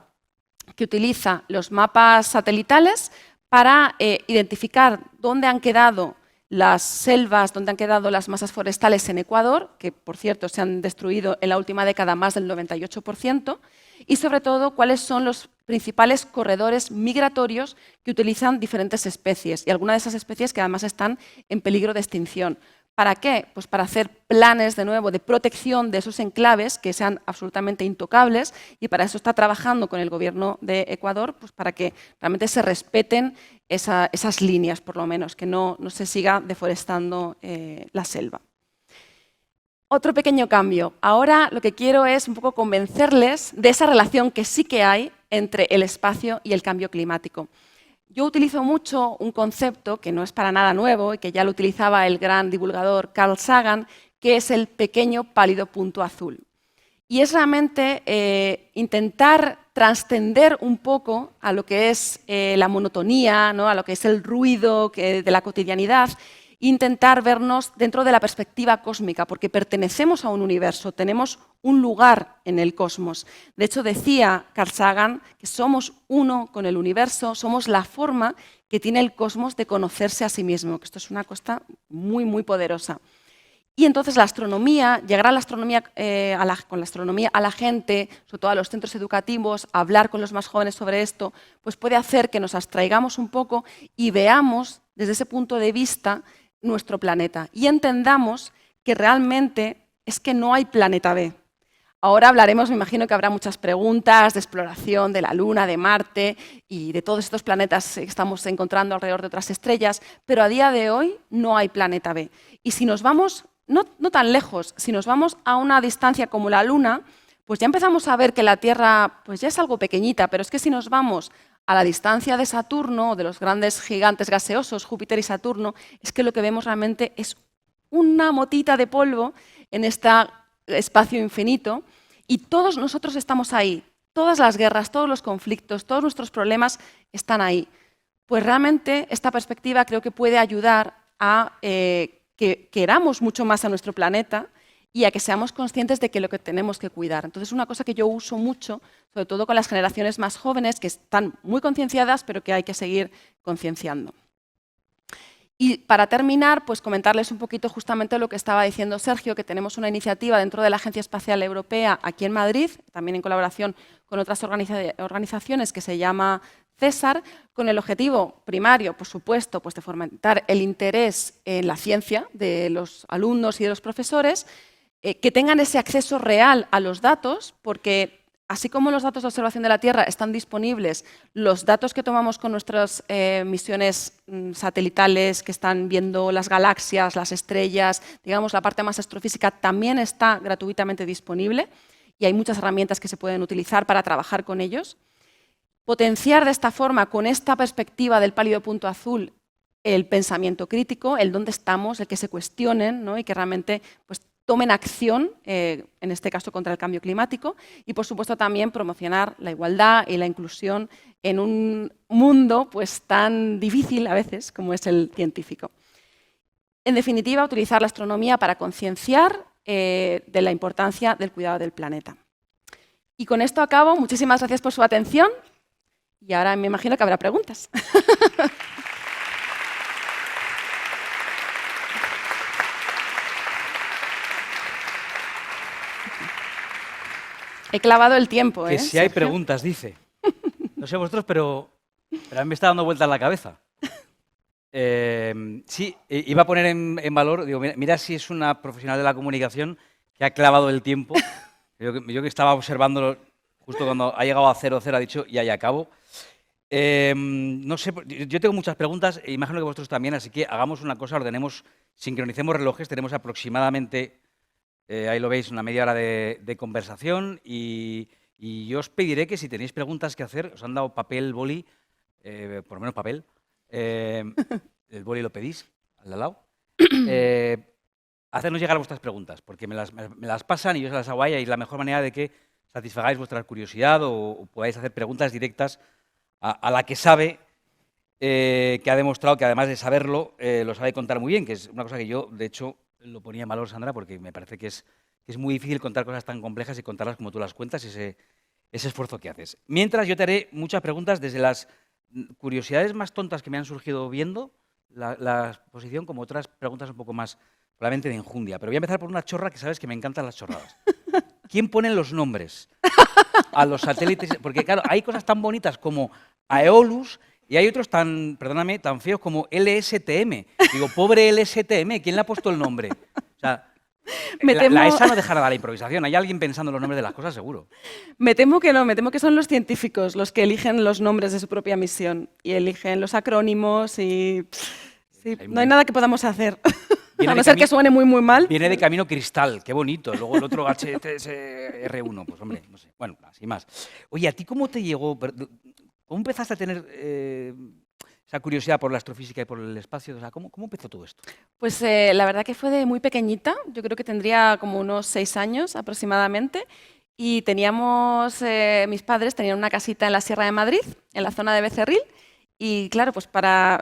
que utiliza los mapas satelitales para identificar dónde han quedado las selvas, dónde han quedado las masas forestales en Ecuador, que por cierto se han destruido en la última década más del 98%, y sobre todo cuáles son los principales corredores migratorios que utilizan diferentes especies, y algunas de esas especies que además están en peligro de extinción. ¿Para qué? Pues para hacer planes de nuevo de protección de esos enclaves que sean absolutamente intocables y para eso está trabajando con el gobierno de Ecuador pues para que realmente se respeten esas líneas, por lo menos, que no se siga deforestando la selva. Otro pequeño cambio. Ahora lo que quiero es un poco convencerles de esa relación que sí que hay entre el espacio y el cambio climático. Yo utilizo mucho un concepto que no es para nada nuevo y que ya lo utilizaba el gran divulgador Carl Sagan, que es el pequeño pálido punto azul. Y es realmente intentar trascender un poco a lo que es la monotonía, ¿no? A lo que es el ruido de la cotidianidad, e intentar vernos dentro de la perspectiva cósmica, porque pertenecemos a un universo, tenemos un lugar en el cosmos. De hecho, decía Carl Sagan que somos uno con el universo, somos la forma que tiene el cosmos de conocerse a sí mismo, que esto es una cosa muy, muy poderosa. Y entonces la astronomía, llegar a la astronomía, con la astronomía a la gente, sobre todo a los centros educativos, hablar con los más jóvenes sobre esto, pues puede hacer que nos abstraigamos un poco y veamos desde ese punto de vista nuestro planeta y entendamos que realmente es que no hay planeta B. Ahora hablaremos, me imagino que habrá muchas preguntas de exploración de la Luna, de Marte y de todos estos planetas que estamos encontrando alrededor de otras estrellas, pero a día de hoy no hay planeta B. Y si nos vamos no tan lejos, si nos vamos a una distancia como la Luna, pues ya empezamos a ver que la Tierra pues ya es algo pequeñita, pero es que si nos vamos a la distancia de Saturno, de los grandes gigantes gaseosos, Júpiter y Saturno, es que lo que vemos realmente es una motita de polvo en este espacio infinito y todos nosotros estamos ahí. Todas las guerras, todos los conflictos, todos nuestros problemas están ahí. Pues realmente esta perspectiva creo que puede ayudar a que queramos mucho más a nuestro planeta y a que seamos conscientes de que lo que tenemos que cuidar. Entonces, es una cosa que yo uso mucho, sobre todo con las generaciones más jóvenes, que están muy concienciadas, pero que hay que seguir concienciando. Y para terminar, pues comentarles un poquito justamente lo que estaba diciendo Sergio, que tenemos una iniciativa dentro de la Agencia Espacial Europea aquí en Madrid, también en colaboración con otras organizaciones, que se llama César, con el objetivo primario, por supuesto, pues de fomentar el interés en la ciencia de los alumnos y de los profesores, que tengan ese acceso real a los datos, porque así como los datos de observación de la Tierra están disponibles, los datos que tomamos con nuestras misiones satelitales que están viendo las galaxias, las estrellas, digamos la parte más astrofísica, también está gratuitamente disponible y hay muchas herramientas que se pueden utilizar para trabajar con ellos. Potenciar de esta forma, con esta perspectiva del pálido punto azul, el pensamiento crítico, el dónde estamos, el que se cuestionen, ¿no? Y que realmente pues, tomen acción, en este caso contra el cambio climático, y por supuesto también promocionar la igualdad y la inclusión en un mundo pues, tan difícil a veces como es el científico. En definitiva, utilizar la astronomía para concienciar de la importancia del cuidado del planeta. Y con esto acabo. Muchísimas gracias por su atención y ahora me imagino que habrá preguntas. He clavado el tiempo, Que si hay Sergio? preguntas, dice. No sé vosotros, pero a mí me está dando vueltas la cabeza. Sí, iba a poner en valor, digo, mira si es una profesional de la comunicación que ha clavado el tiempo. Yo que estaba observándolo justo cuando ha llegado a 00, ha dicho, y ahí acabo. No sé, yo tengo muchas preguntas, e imagino que vosotros también, así que hagamos una cosa, sincronicemos relojes, tenemos aproximadamente, ahí lo veis, una media hora de conversación y yo os pediré que si tenéis preguntas que hacer, os han dado papel, boli, por lo menos papel, el boli lo pedís, al de al lado, hacernos llegar vuestras preguntas, porque me las pasan y yo se las hago a ella y es la mejor manera de que satisfagáis vuestra curiosidad o podáis hacer preguntas directas a la que sabe, que ha demostrado que además de saberlo, lo sabe contar muy bien, que es una cosa que yo, de hecho, lo ponía en valor, Sandra, porque me parece que es muy difícil contar cosas tan complejas y contarlas como tú las cuentas, ese esfuerzo que haces. Mientras, yo te haré muchas preguntas desde las curiosidades más tontas que me han surgido viendo la exposición, como otras preguntas un poco más, probablemente de enjundia. Pero voy a empezar por una chorra que sabes que me encantan las chorradas. ¿Quién pone los nombres a los satélites? Porque, claro, hay cosas tan bonitas como Aeolus y hay otros tan, perdóname, tan feos como LSTM. Digo, pobre LSTM, ¿quién le ha puesto el nombre? O sea, la ESA no dejará la improvisación. Hay alguien pensando en los nombres de las cosas, seguro. Me temo que no, me temo que son los científicos los que eligen los nombres de su propia misión y eligen los acrónimos y sí, no hay nada que podamos hacer. A no ser que suene muy, muy mal. Viene de camino Cristal, qué bonito. Luego el otro HTSR1, pues hombre, no sé. Bueno, así más. Oye, ¿a ti cómo te llegó? ¿Cómo empezaste a tener esa curiosidad por la astrofísica y por el espacio? O sea, ¿cómo empezó todo esto? Pues la verdad que fue de muy pequeñita. Yo creo que tendría como unos 6 años aproximadamente. y teníamos, mis padres tenían una casita en la Sierra de Madrid, en la zona de Becerril, y claro, pues para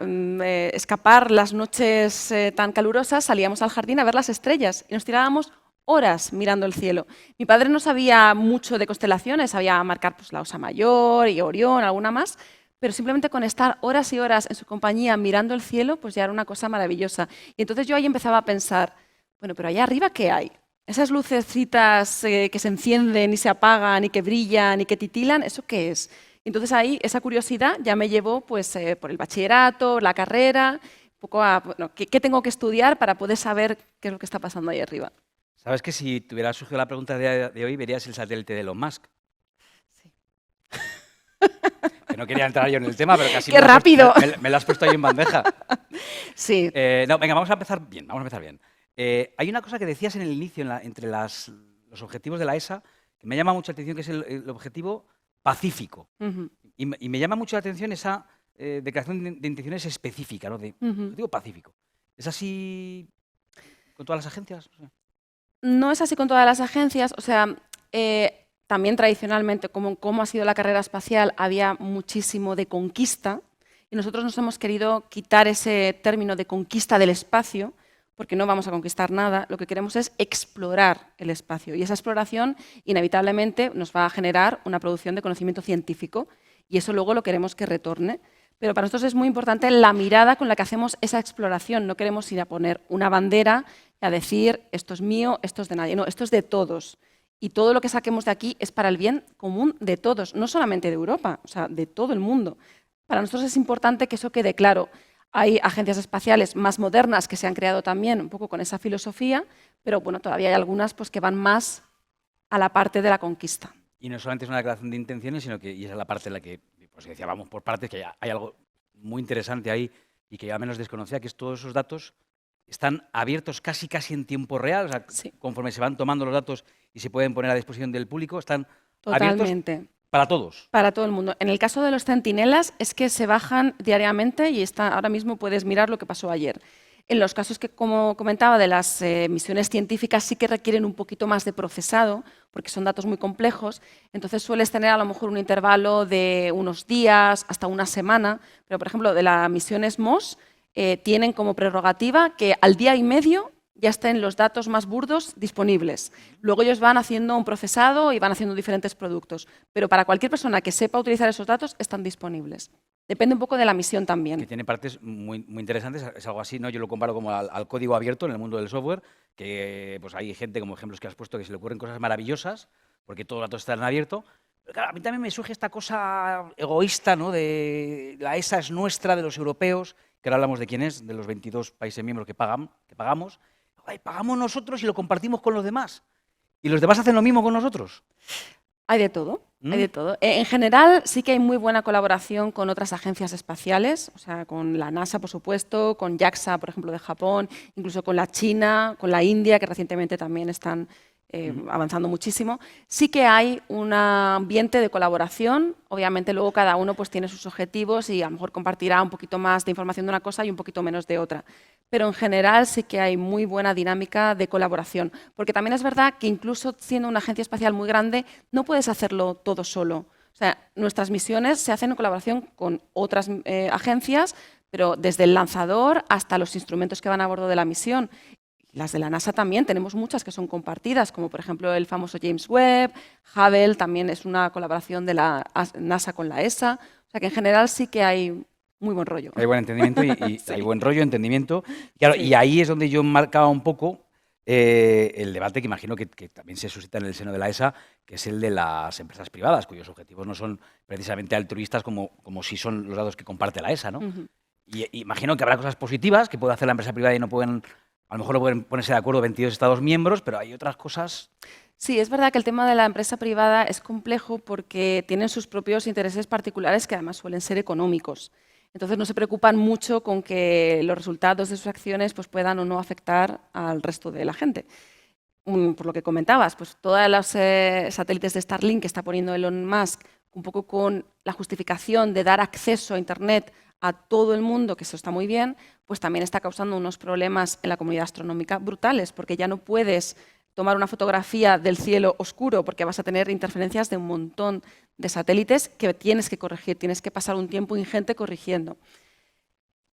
escapar las noches tan calurosas salíamos al jardín a ver las estrellas y nos tirábamos horas mirando el cielo. Mi padre no sabía mucho de constelaciones, sabía marcar pues, la Osa Mayor y Orión, alguna más, pero simplemente con estar horas y horas en su compañía mirando el cielo, pues ya era una cosa maravillosa. Y entonces yo ahí empezaba a pensar, bueno, pero allá arriba, ¿qué hay? Esas lucecitas que se encienden y se apagan y que brillan y que titilan, ¿eso qué es? Y entonces ahí esa curiosidad ya me llevó pues, por el bachillerato, la carrera, un poco a bueno, ¿qué tengo que estudiar para poder saber qué es lo que está pasando ahí arriba? Sabes que si te hubiera surgido la pregunta de hoy, verías el satélite de Elon Musk. Sí. Que no quería entrar yo en el tema, pero casi ¡Qué rápido! Me lo has puesto ahí en bandeja. Sí. No, venga, vamos a empezar bien. Hay una cosa que decías en el inicio, entre los objetivos de la ESA, que me llama mucho la atención, que es el objetivo pacífico. Ujú, Y me llama mucho la atención esa declaración de intenciones específica, ¿no? De ujú. objetivo pacífico. ¿Es así con todas las agencias? O sea, No es así con todas las agencias, o sea, también tradicionalmente, como ha sido la carrera espacial, había muchísimo de conquista y nosotros nos hemos querido quitar ese término de conquista del espacio porque no vamos a conquistar nada, lo que queremos es explorar el espacio y esa exploración inevitablemente nos va a generar una producción de conocimiento científico y eso luego lo queremos que retorne. Pero para nosotros es muy importante la mirada con la que hacemos esa exploración. No queremos ir a poner una bandera y a decir esto es mío, esto es de nadie. No, esto es de todos. Y todo lo que saquemos de aquí es para el bien común de todos, no solamente de Europa, o sea, de todo el mundo. Para nosotros es importante que eso quede claro. Hay agencias espaciales más modernas que se han creado también un poco con esa filosofía, pero bueno, todavía hay algunas pues, que van más a la parte de la conquista. y no solamente es una declaración de intenciones, sino que y esa es la parte en la que, pues decía, vamos por partes, que hay algo muy interesante ahí y que yo al menos desconocía, que es todos esos datos están abiertos casi en tiempo real, o sea, Sí, conforme se van tomando los datos y se pueden poner a disposición del público, están abiertos totalmente. para todos. Para todo el mundo. En el caso de los centinelas es que se bajan diariamente y ahora mismo puedes mirar lo que pasó ayer. En los casos que, como comentaba, de las misiones científicas sí que requieren un poquito más de procesado, porque son datos muy complejos, entonces sueles tener a lo mejor un intervalo de unos días hasta una semana, pero por ejemplo de la misión SMOS tienen como prerrogativa que al día y medio ya estén los datos más burdos disponibles. Luego ellos van haciendo un procesado y van haciendo diferentes productos, pero para cualquier persona que sepa utilizar esos datos están disponibles. Depende un poco de la misión Que también. tiene partes muy interesantes, es algo así, ¿no? Yo lo comparo como al código abierto en el mundo del software, que pues hay gente, como ejemplos que has puesto, que se le ocurren cosas maravillosas, porque todos los datos están abiertos. Pero claro, a mí también me surge esta cosa egoísta, ¿no? De la ESA es nuestra, de los europeos, que ahora hablamos de quién es, de los 22 países miembros que pagamos. Ay, pagamos nosotros y lo compartimos con los demás. ¿Y los demás hacen lo mismo con nosotros? Hay de todo, ¿Mm? hay de todo. En general sí que hay muy buena colaboración con otras agencias espaciales, o sea, con la NASA, por supuesto, con JAXA, por ejemplo, de Japón, incluso con la China, con la India, que recientemente también están avanzando muchísimo. Sí que hay un ambiente de colaboración, obviamente luego cada uno pues, tiene sus objetivos y a lo mejor compartirá un poquito más de información de una cosa y un poquito menos de otra. Pero en general sí que hay muy buena dinámica de colaboración, porque también es verdad que incluso siendo una agencia espacial muy grande, no puedes hacerlo todo solo. O sea, nuestras misiones se hacen en colaboración con otras agencias, pero desde el lanzador hasta los instrumentos que van a bordo de la misión. Las de la NASA también, tenemos muchas que son compartidas, como por ejemplo el famoso James Webb, Hubble también es una colaboración de la NASA con la ESA. O sea que en general sí que hay muy buen rollo. Hay buen entendimiento y Sí. hay buen rollo, entendimiento. Y, claro, Sí. y ahí es donde yo marcaba un poco el debate que imagino que también se suscita en el seno de la ESA, que es el de las empresas privadas, cuyos objetivos no son precisamente altruistas como sí son los datos que comparte la ESA, ¿no? Ujú. Y imagino que habrá cosas positivas que puede hacer la empresa privada y no pueden, a lo mejor no pueden ponerse de acuerdo 22 Estados miembros, pero hay otras cosas. Sí, es verdad que el tema de la empresa privada es complejo porque tienen sus propios intereses particulares que además suelen ser económicos. Entonces no se preocupan mucho con que los resultados de sus acciones pues, puedan o no afectar al resto de la gente. Por lo que comentabas, pues todas los satélites de Starlink que está poniendo Elon Musk, un poco con la justificación de dar acceso a Internet a todo el mundo, que eso está muy bien, pues también está causando unos problemas en la comunidad astronómica brutales, porque ya no puedes tomar una fotografía del cielo oscuro porque vas a tener interferencias de un montón de satélites que tienes que corregir, tienes que pasar un tiempo ingente corrigiendo.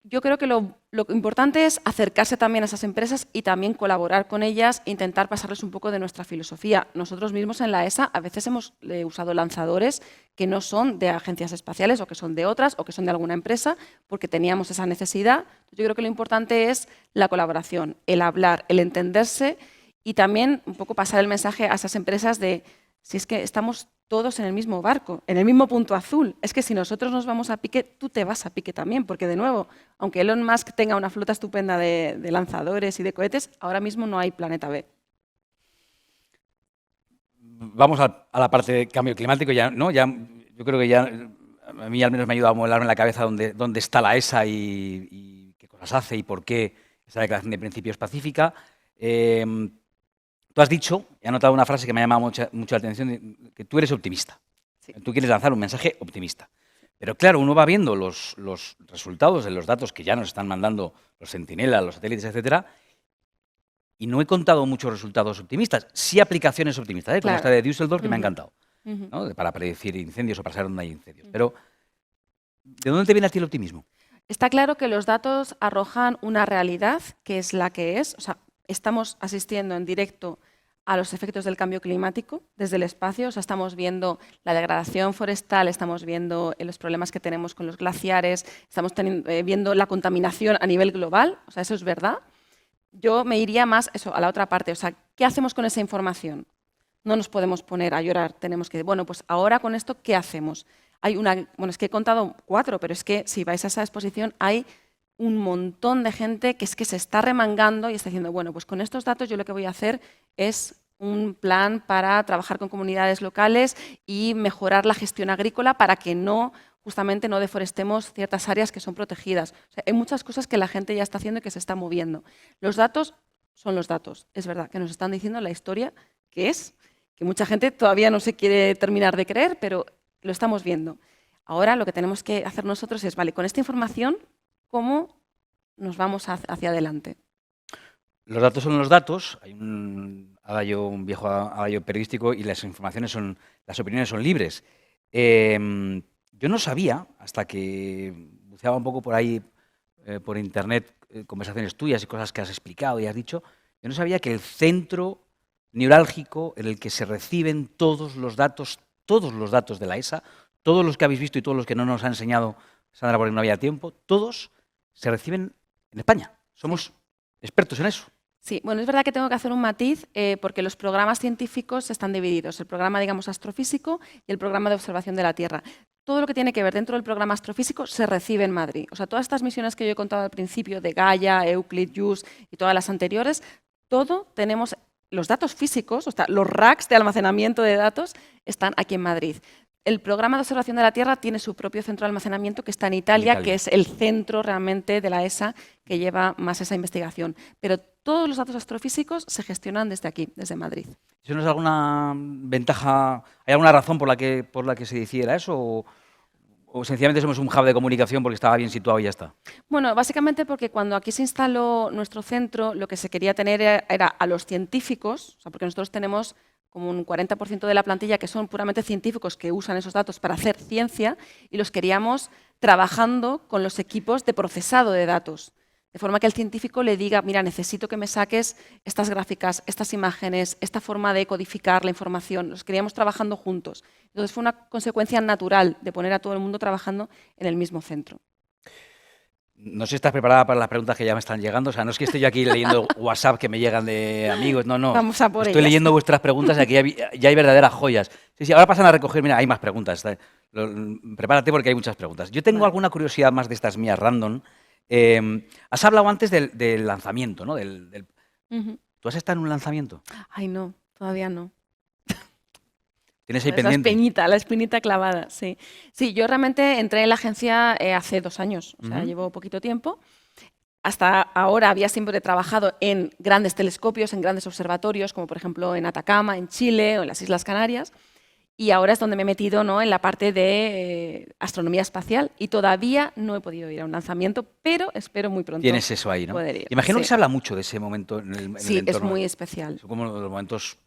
Yo creo que lo importante es acercarse también a esas empresas y también colaborar con ellas e intentar pasarles un poco de nuestra filosofía. Nosotros mismos en la ESA a veces hemos usado lanzadores que no son de agencias espaciales o que son de otras o que son de alguna empresa porque teníamos esa necesidad. Yo creo que lo importante es la colaboración, el hablar, el entenderse y también un poco pasar el mensaje a esas empresas de si es que estamos todos en el mismo barco, en el mismo punto azul. Es que si nosotros nos vamos a pique, tú te vas a pique también, porque de nuevo, aunque Elon Musk tenga una flota estupenda de lanzadores y de cohetes, ahora mismo no hay planeta B. Vamos a la parte de cambio climático. Ya, ¿no? Yo creo que ya a mí al menos me ha ayudado a modelarme en la cabeza dónde está la ESA y qué cosas hace y por qué esa declaración de principios pacífica. Tú has dicho, he anotado una frase que me ha llamado mucho la atención, que tú eres optimista. Sí. Tú quieres lanzar un mensaje optimista. Pero claro, uno va viendo los resultados de los datos que ya nos están mandando los Centinela, los satélites, etcétera, y no he contado muchos resultados optimistas. Sí aplicaciones optimistas, como esta de Düsseldorf, que me ha encantado, ¿no? Para predecir incendios o para saber dónde hay incendios. Pero, ¿de dónde te viene a ti el optimismo? Está claro que los datos arrojan una realidad que es la que es. O sea, estamos asistiendo en directo a los efectos del cambio climático desde el espacio. O sea, estamos viendo la degradación forestal, estamos viendo los problemas que tenemos con los glaciares, estamos viendo la contaminación a nivel global. O sea, eso es verdad. Yo me iría más a la otra parte. O sea, ¿qué hacemos con esa información? No nos podemos poner a llorar. Tenemos que, bueno, pues ahora con esto, ¿qué hacemos? Es que he contado 4, pero es que si vais a esa exposición hay un montón de gente que es que se está remangando y está diciendo, bueno, pues con estos datos yo lo que voy a hacer es un plan para trabajar con comunidades locales y mejorar la gestión agrícola para que justamente no deforestemos ciertas áreas que son protegidas. O sea, hay muchas cosas que la gente ya está haciendo y que se está moviendo. Los datos son los datos. Es verdad que nos están diciendo la historia que mucha gente todavía no se quiere terminar de creer, pero lo estamos viendo. Ahora lo que tenemos que hacer nosotros es, vale, con esta información, ¿cómo nos vamos hacia adelante? Los datos son los datos. Hay un viejo adagio periodístico y las opiniones son libres. Yo no sabía, hasta que buceaba un poco por ahí, por internet, conversaciones tuyas y cosas que has explicado y has dicho, yo no sabía que el centro neurálgico en el que se reciben todos los datos de la ESA, todos los que habéis visto y todos los que no nos ha enseñado Sandra porque no había tiempo, todos se reciben en España. Somos expertos en eso. Sí, bueno, es verdad que tengo que hacer un matiz porque los programas científicos están divididos. El programa, digamos, astrofísico y el programa de observación de la Tierra. Todo lo que tiene que ver dentro del programa astrofísico se recibe en Madrid. O sea, todas estas misiones que yo he contado al principio de Gaia, Euclid, JUICE y todas las anteriores, todo tenemos los datos físicos, o sea, los racks de almacenamiento de datos están aquí en Madrid. El programa de observación de la Tierra tiene su propio centro de almacenamiento que está en Italia, que es el centro realmente de la ESA que lleva más esa investigación. Pero todos los datos astrofísicos se gestionan desde aquí, desde Madrid. ¿Eso no es alguna ventaja? ¿Hay alguna razón por la que se decidiera eso? ¿O sencillamente somos un hub de comunicación porque estaba bien situado y ya está? Bueno, básicamente porque cuando aquí se instaló nuestro centro, lo que se quería tener era a los científicos, o sea, porque nosotros tenemos como un 40% de la plantilla que son puramente científicos que usan esos datos para hacer ciencia y los queríamos trabajando con los equipos de procesado de datos. De forma que el científico le diga, mira, necesito que me saques estas gráficas, estas imágenes, esta forma de codificar la información. Los queríamos trabajando juntos. Entonces fue una consecuencia natural de poner a todo el mundo trabajando en el mismo centro. No sé si estás preparada para las preguntas que ya me están llegando. O sea, no es que esté yo aquí leyendo WhatsApp que me llegan de amigos. No. Vamos a por Estoy leyendo vuestras preguntas y aquí ya hay verdaderas joyas. Sí, ahora pasan a recoger. Mira, hay más preguntas. Prepárate porque hay muchas preguntas. Yo tengo alguna curiosidad más de estas mías random. Has hablado antes del lanzamiento, ¿no? ¿Tú has estado en un lanzamiento? Ay, no, todavía no. ¿Tienes ahí pendiente? La espinita clavada, sí. Sí, yo realmente entré en la agencia hace 2 años, o sea, llevo poquito tiempo. Hasta ahora había siempre trabajado en grandes telescopios, en grandes observatorios, como por ejemplo en Atacama, en Chile o en las Islas Canarias. Y ahora es donde me he metido, ¿no?, en la parte de astronomía espacial y todavía no he podido ir a un lanzamiento, pero espero muy pronto Tienes eso ahí, ¿no? poder ir. Imagino que Sí. se habla mucho de ese momento en el Sí, es entorno. muy especial. Son como los momentos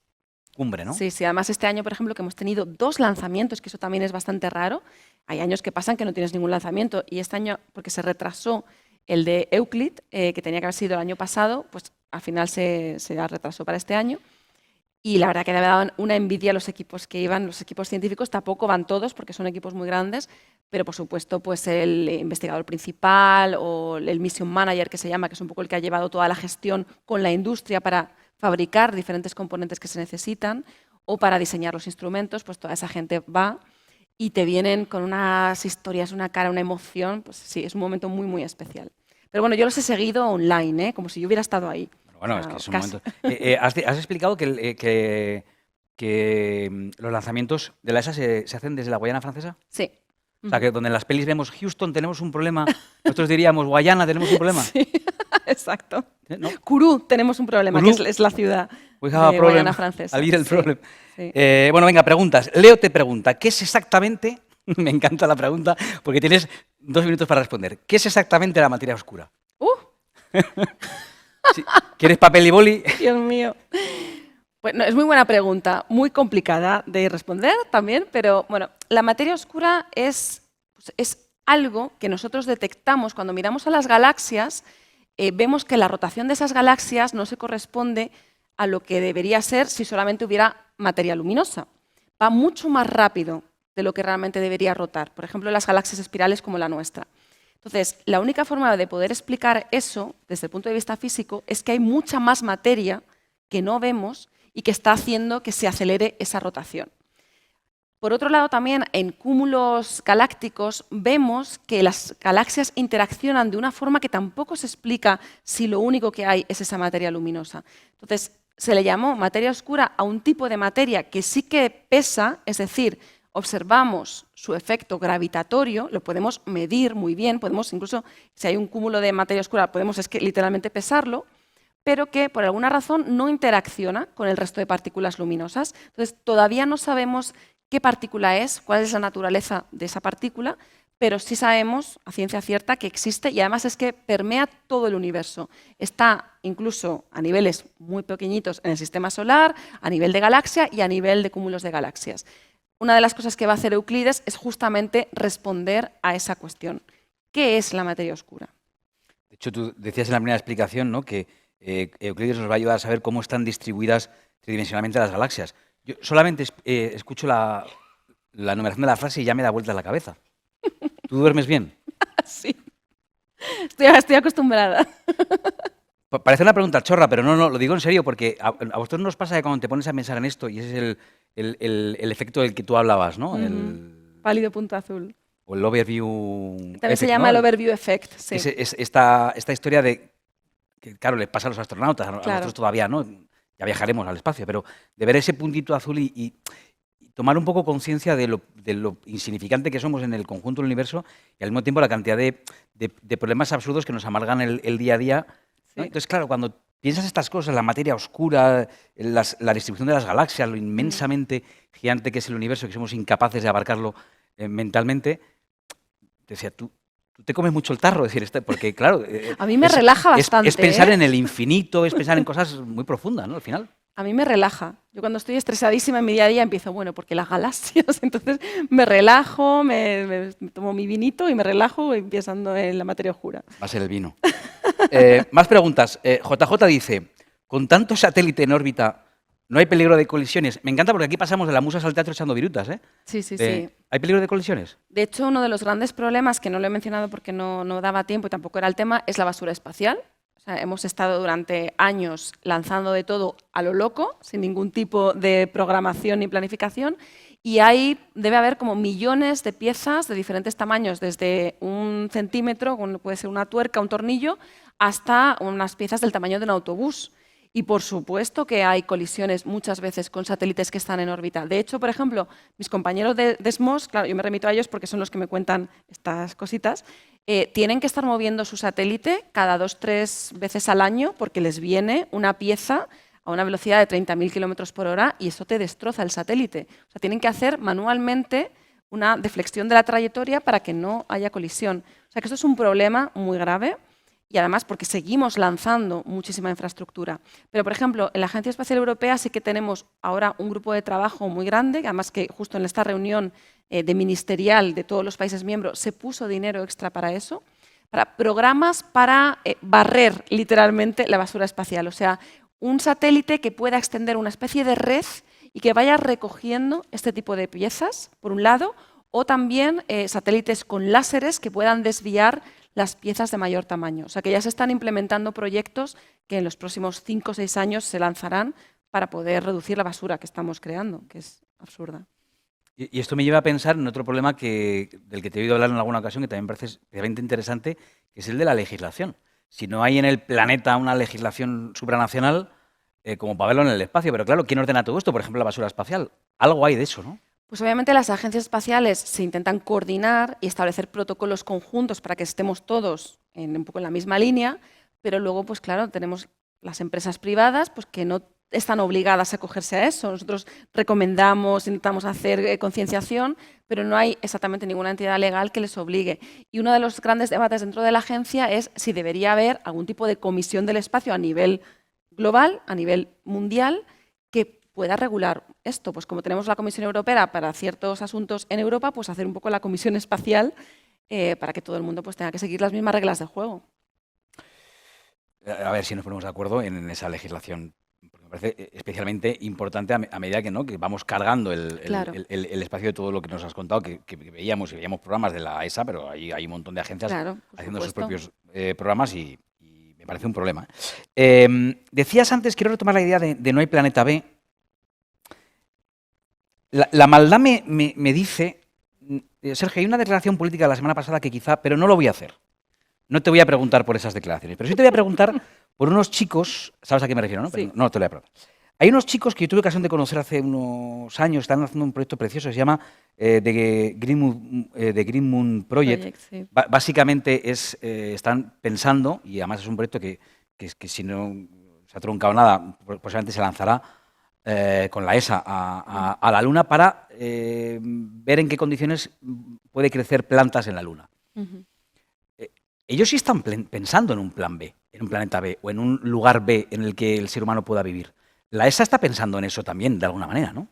cumbre, ¿no? Sí, sí. Además, este año, por ejemplo, que hemos tenido 2 lanzamientos, que eso también es bastante raro. Hay años que pasan que no tienes ningún lanzamiento y este año, porque se retrasó el de Euclid, que tenía que haber sido el año pasado, pues al final se retrasó para este año. Y la verdad que le daban una envidia a los equipos que iban, los equipos científicos, tampoco van todos porque son equipos muy grandes, pero por supuesto pues el investigador principal o el mission manager que se llama, que es un poco el que ha llevado toda la gestión con la industria para fabricar diferentes componentes que se necesitan o para diseñar los instrumentos, pues toda esa gente va y te vienen con unas historias, una cara, una emoción, pues sí, es un momento muy, muy especial. Pero bueno, yo los he seguido online, como si yo hubiera estado ahí. Bueno, es que es un momento. Has explicado que los lanzamientos de la ESA se hacen desde la Guayana Francesa. Sí. O sea, que donde en las pelis vemos Houston tenemos un problema, nosotros diríamos Guayana tenemos un problema. Sí, exacto. ¿No? Kourou tenemos un problema, Kourou, que es la ciudad we have de a problem. Guayana Francesa. A little Sí, problem. sí. Bueno, venga, preguntas. Leo te pregunta, ¿qué es exactamente, me encanta la pregunta, porque tienes 2 minutos para responder, ¿qué es exactamente la materia oscura? Sí. ¿Quieres papel y boli? Dios mío. Bueno, es muy buena pregunta, muy complicada de responder también, pero bueno, la materia oscura es algo que nosotros detectamos cuando miramos a las galaxias, vemos que la rotación de esas galaxias no se corresponde a lo que debería ser si solamente hubiera materia luminosa. Va mucho más rápido de lo que realmente debería rotar, por ejemplo, las galaxias espirales como la nuestra. Entonces, la única forma de poder explicar eso desde el punto de vista físico es que hay mucha más materia que no vemos y que está haciendo que se acelere esa rotación. Por otro lado, también en cúmulos galácticos vemos que las galaxias interaccionan de una forma que tampoco se explica si lo único que hay es esa materia luminosa. Entonces, se le llamó materia oscura a un tipo de materia que sí que pesa, es decir, observamos su efecto gravitatorio, lo podemos medir muy bien, podemos incluso, si hay un cúmulo de materia oscura, podemos literalmente pesarlo, pero que por alguna razón no interacciona con el resto de partículas luminosas. Entonces, todavía no sabemos qué partícula es, cuál es la naturaleza de esa partícula, pero sí sabemos a ciencia cierta que existe y además es que permea todo el universo. Está incluso a niveles muy pequeñitos en el sistema solar, a nivel de galaxia y a nivel de cúmulos de galaxias. Una de las cosas que va a hacer Euclides es justamente responder a esa cuestión. ¿Qué es la materia oscura? De hecho, tú decías en la primera explicación, ¿no?, que Euclides nos va a ayudar a saber cómo están distribuidas tridimensionalmente las galaxias. Yo solamente escucho la numeración de la frase y ya me da vueltas la cabeza. ¿Tú duermes bien? Sí, estoy acostumbrada. Parece una pregunta chorra, pero no, lo digo en serio, porque a vosotros nos pasa que cuando te pones a pensar en esto, y ese es el efecto del que tú hablabas, ¿no? Pálido punto azul. O el overview También effect, se llama ¿no? el overview effect, sí. Esta historia de que, claro, les pasa a los astronautas, a nosotros todavía no, ya viajaremos al espacio, pero de ver ese puntito azul y tomar un poco conciencia de lo insignificante que somos en el conjunto del universo y al mismo tiempo la cantidad de problemas absurdos que nos amargan el día a día, ¿no? Sí. Entonces, claro, cuando piensas estas cosas, la materia oscura, la distribución de las galaxias, lo inmensamente gigante que es el universo, que somos incapaces de abarcarlo mentalmente, te decía, tú te comes mucho el tarro, decir, porque claro... A mí me relaja bastante. Es pensar en el infinito, es pensar en cosas muy profundas, ¿no? Al final. A mí me relaja. Yo cuando estoy estresadísima en mi día a día empiezo, bueno, porque las galaxias, entonces me relajo, me tomo mi vinito y me relajo pensando en la materia oscura. Va a ser el vino. Más preguntas. JJ dice, con tanto satélite en órbita, ¿no hay peligro de colisiones? Me encanta porque aquí pasamos de la musas al teatro echando virutas, ¿eh? Sí, sí, sí. sí. ¿Hay peligro de colisiones? De hecho, uno de los grandes problemas, que no lo he mencionado porque no daba tiempo y tampoco era el tema, es la basura espacial. O sea, hemos estado durante años lanzando de todo a lo loco, sin ningún tipo de programación ni planificación, y ahí debe haber como millones de piezas de diferentes tamaños, desde 1 centímetro, puede ser una tuerca, un tornillo, hasta unas piezas del tamaño de un autobús. Y por supuesto que hay colisiones muchas veces con satélites que están en órbita. De hecho, por ejemplo, mis compañeros de SMOS, claro, yo me remito a ellos porque son los que me cuentan estas cositas, tienen que estar moviendo su satélite cada 2 o 3 veces al año porque les viene una pieza a una velocidad de 30.000 kilómetros por hora y eso te destroza el satélite. O sea, tienen que hacer manualmente una deflexión de la trayectoria para que no haya colisión. O sea, que esto es un problema muy grave y además porque seguimos lanzando muchísima infraestructura. Pero, por ejemplo, en la Agencia Espacial Europea sí que tenemos ahora un grupo de trabajo muy grande, además que justo en esta reunión de ministerial de todos los países miembros se puso dinero extra para eso, para programas para barrer literalmente la basura espacial. O sea, un satélite que pueda extender una especie de red y que vaya recogiendo este tipo de piezas, por un lado, o también satélites con láseres que puedan desviar las piezas de mayor tamaño. O sea, que ya se están implementando proyectos que en los próximos 5 o 6 años se lanzarán para poder reducir la basura que estamos creando, que es absurda. Y esto me lleva a pensar en otro problema del que te he oído hablar en alguna ocasión, que también me parece especialmente interesante, que es el de la legislación. Si no hay en el planeta una legislación supranacional, como para verlo en el espacio, pero claro, ¿quién ordena todo esto? Por ejemplo, la basura espacial. Algo hay de eso, ¿no? Pues obviamente las agencias espaciales se intentan coordinar y establecer protocolos conjuntos para que estemos todos un poco en la misma línea, pero luego, pues claro, tenemos las empresas privadas pues, que no están obligadas a acogerse a eso. Nosotros recomendamos, intentamos hacer concienciación, pero no hay exactamente ninguna entidad legal que les obligue. Y uno de los grandes debates dentro de la agencia es si debería haber algún tipo de comisión del espacio a nivel global, a nivel mundial, que pueda regular esto. Pues como tenemos la Comisión Europea para ciertos asuntos en Europa, pues hacer un poco la Comisión Espacial para que todo el mundo pues, tenga que seguir las mismas reglas de juego. A ver si nos ponemos de acuerdo en esa legislación. Porque me parece especialmente importante a medida que vamos cargando Claro. el espacio de todo lo que nos has contado, que veíamos programas de la ESA, pero hay un montón de agencias Claro, por haciendo sus supuesto. propios programas y me parece un problema. Decías antes, quiero retomar la idea de no hay planeta B. La maldad me dice, Sergio, hay una declaración política la semana pasada que quizá, pero no lo voy a hacer. No te voy a preguntar por esas declaraciones, pero sí te voy a preguntar por unos chicos, ¿sabes a qué me refiero, no? Sí. Pero no te lo voy a preguntar. Hay unos chicos que yo tuve ocasión de conocer hace unos años, están haciendo un proyecto precioso, se llama The Green Moon Project. Sí. Básicamente están pensando, y además es un proyecto que si no se ha truncado nada, posiblemente se lanzará con la ESA a la Luna para ver en qué condiciones puede crecer plantas en la Luna. Uh-huh. Ellos sí están pensando en un plan B, en un planeta B o en un lugar B en el que el ser humano pueda vivir. La ESA está pensando en eso también, de alguna manera, ¿no?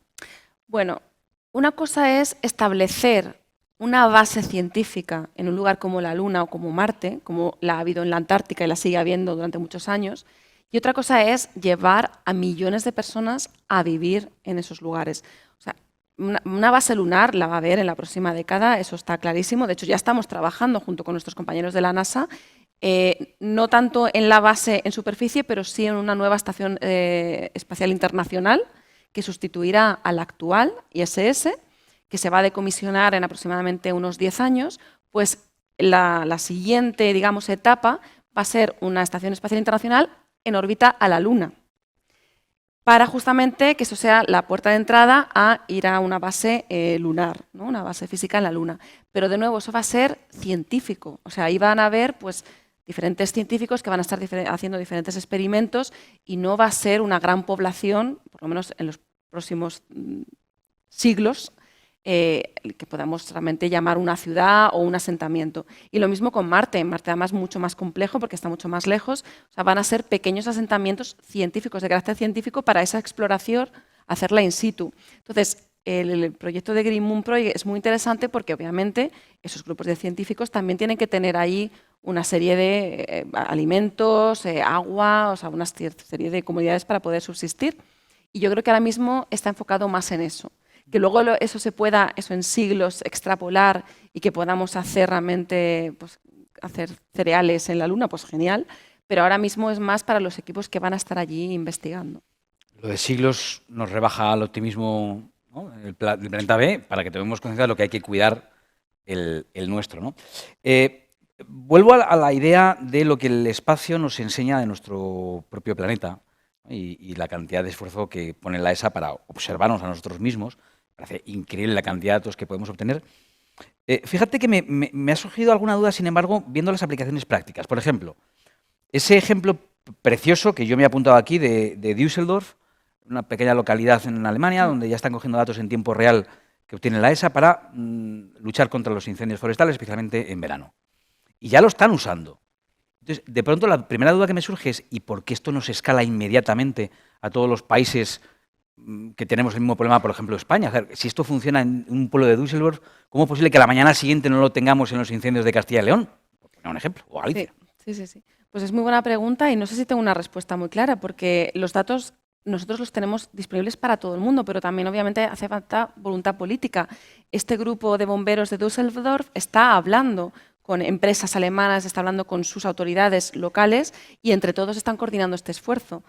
Bueno, una cosa es establecer una base científica en un lugar como la Luna o como Marte, como la ha habido en la Antártica y la sigue habiendo durante muchos años, y otra cosa es llevar a millones de personas a vivir en esos lugares. O sea, una base lunar la va a haber en la próxima década, eso está clarísimo. De hecho, ya estamos trabajando junto con nuestros compañeros de la NASA, no tanto en la base en superficie, pero sí en una nueva estación espacial internacional que sustituirá a la actual ISS, que se va a decomisionar en aproximadamente unos 10 años. Pues la siguiente, digamos, etapa va a ser una estación espacial internacional en órbita a la Luna, para justamente que eso sea la puerta de entrada a ir a una base lunar, ¿no? Una base física en la Luna. Pero de nuevo, eso va a ser científico. O sea, ahí van a haber pues, diferentes científicos que van a estar haciendo diferentes experimentos y no va a ser una gran población, por lo menos en los próximos siglos, que podamos realmente llamar una ciudad o un asentamiento. Y lo mismo con Marte. Marte además es mucho más complejo porque está mucho más lejos. O sea, van a ser pequeños asentamientos científicos, de carácter científico, para esa exploración, hacerla in situ. Entonces, el proyecto de Green Moon Project es muy interesante porque obviamente esos grupos de científicos también tienen que tener ahí una serie de alimentos, agua, o sea, una serie de comodidades para poder subsistir. Y yo creo que ahora mismo está enfocado más en eso. Que luego eso se pueda, eso en siglos, extrapolar y que podamos hacer realmente, pues, hacer cereales en la Luna, pues genial, pero ahora mismo es más para los equipos que van a estar allí investigando. Lo de siglos nos rebaja al optimismo, ¿no? El planeta B, para que tomemos conciencia de lo que hay que cuidar el nuestro, ¿no? Vuelvo a la idea de lo que el espacio nos enseña de nuestro propio planeta, ¿no? Y la cantidad de esfuerzo que pone la ESA para observarnos a nosotros mismos. Parece increíble la cantidad de datos que podemos obtener. Fíjate que me ha surgido alguna duda, sin embargo, viendo las aplicaciones prácticas. Por ejemplo, ese ejemplo precioso que yo me he apuntado aquí de Düsseldorf, una pequeña localidad en Alemania, donde ya están cogiendo datos en tiempo real que obtiene la ESA para luchar contra los incendios forestales, especialmente en verano. Y ya lo están usando. Entonces, de pronto, la primera duda que me surge es ¿y por qué esto no se escala inmediatamente a todos los países que tenemos el mismo problema, por ejemplo, España? O sea, si esto funciona en un pueblo de Düsseldorf, ¿cómo es posible que la mañana siguiente no lo tengamos en los incendios de Castilla y León? Por poner un ejemplo, o Galicia. Sí. Pues es muy buena pregunta y no sé si tengo una respuesta muy clara, porque los datos nosotros los tenemos disponibles para todo el mundo, pero también obviamente hace falta voluntad política. Este grupo de bomberos de Düsseldorf está hablando con empresas alemanas, está hablando con sus autoridades locales y entre todos están coordinando este esfuerzo.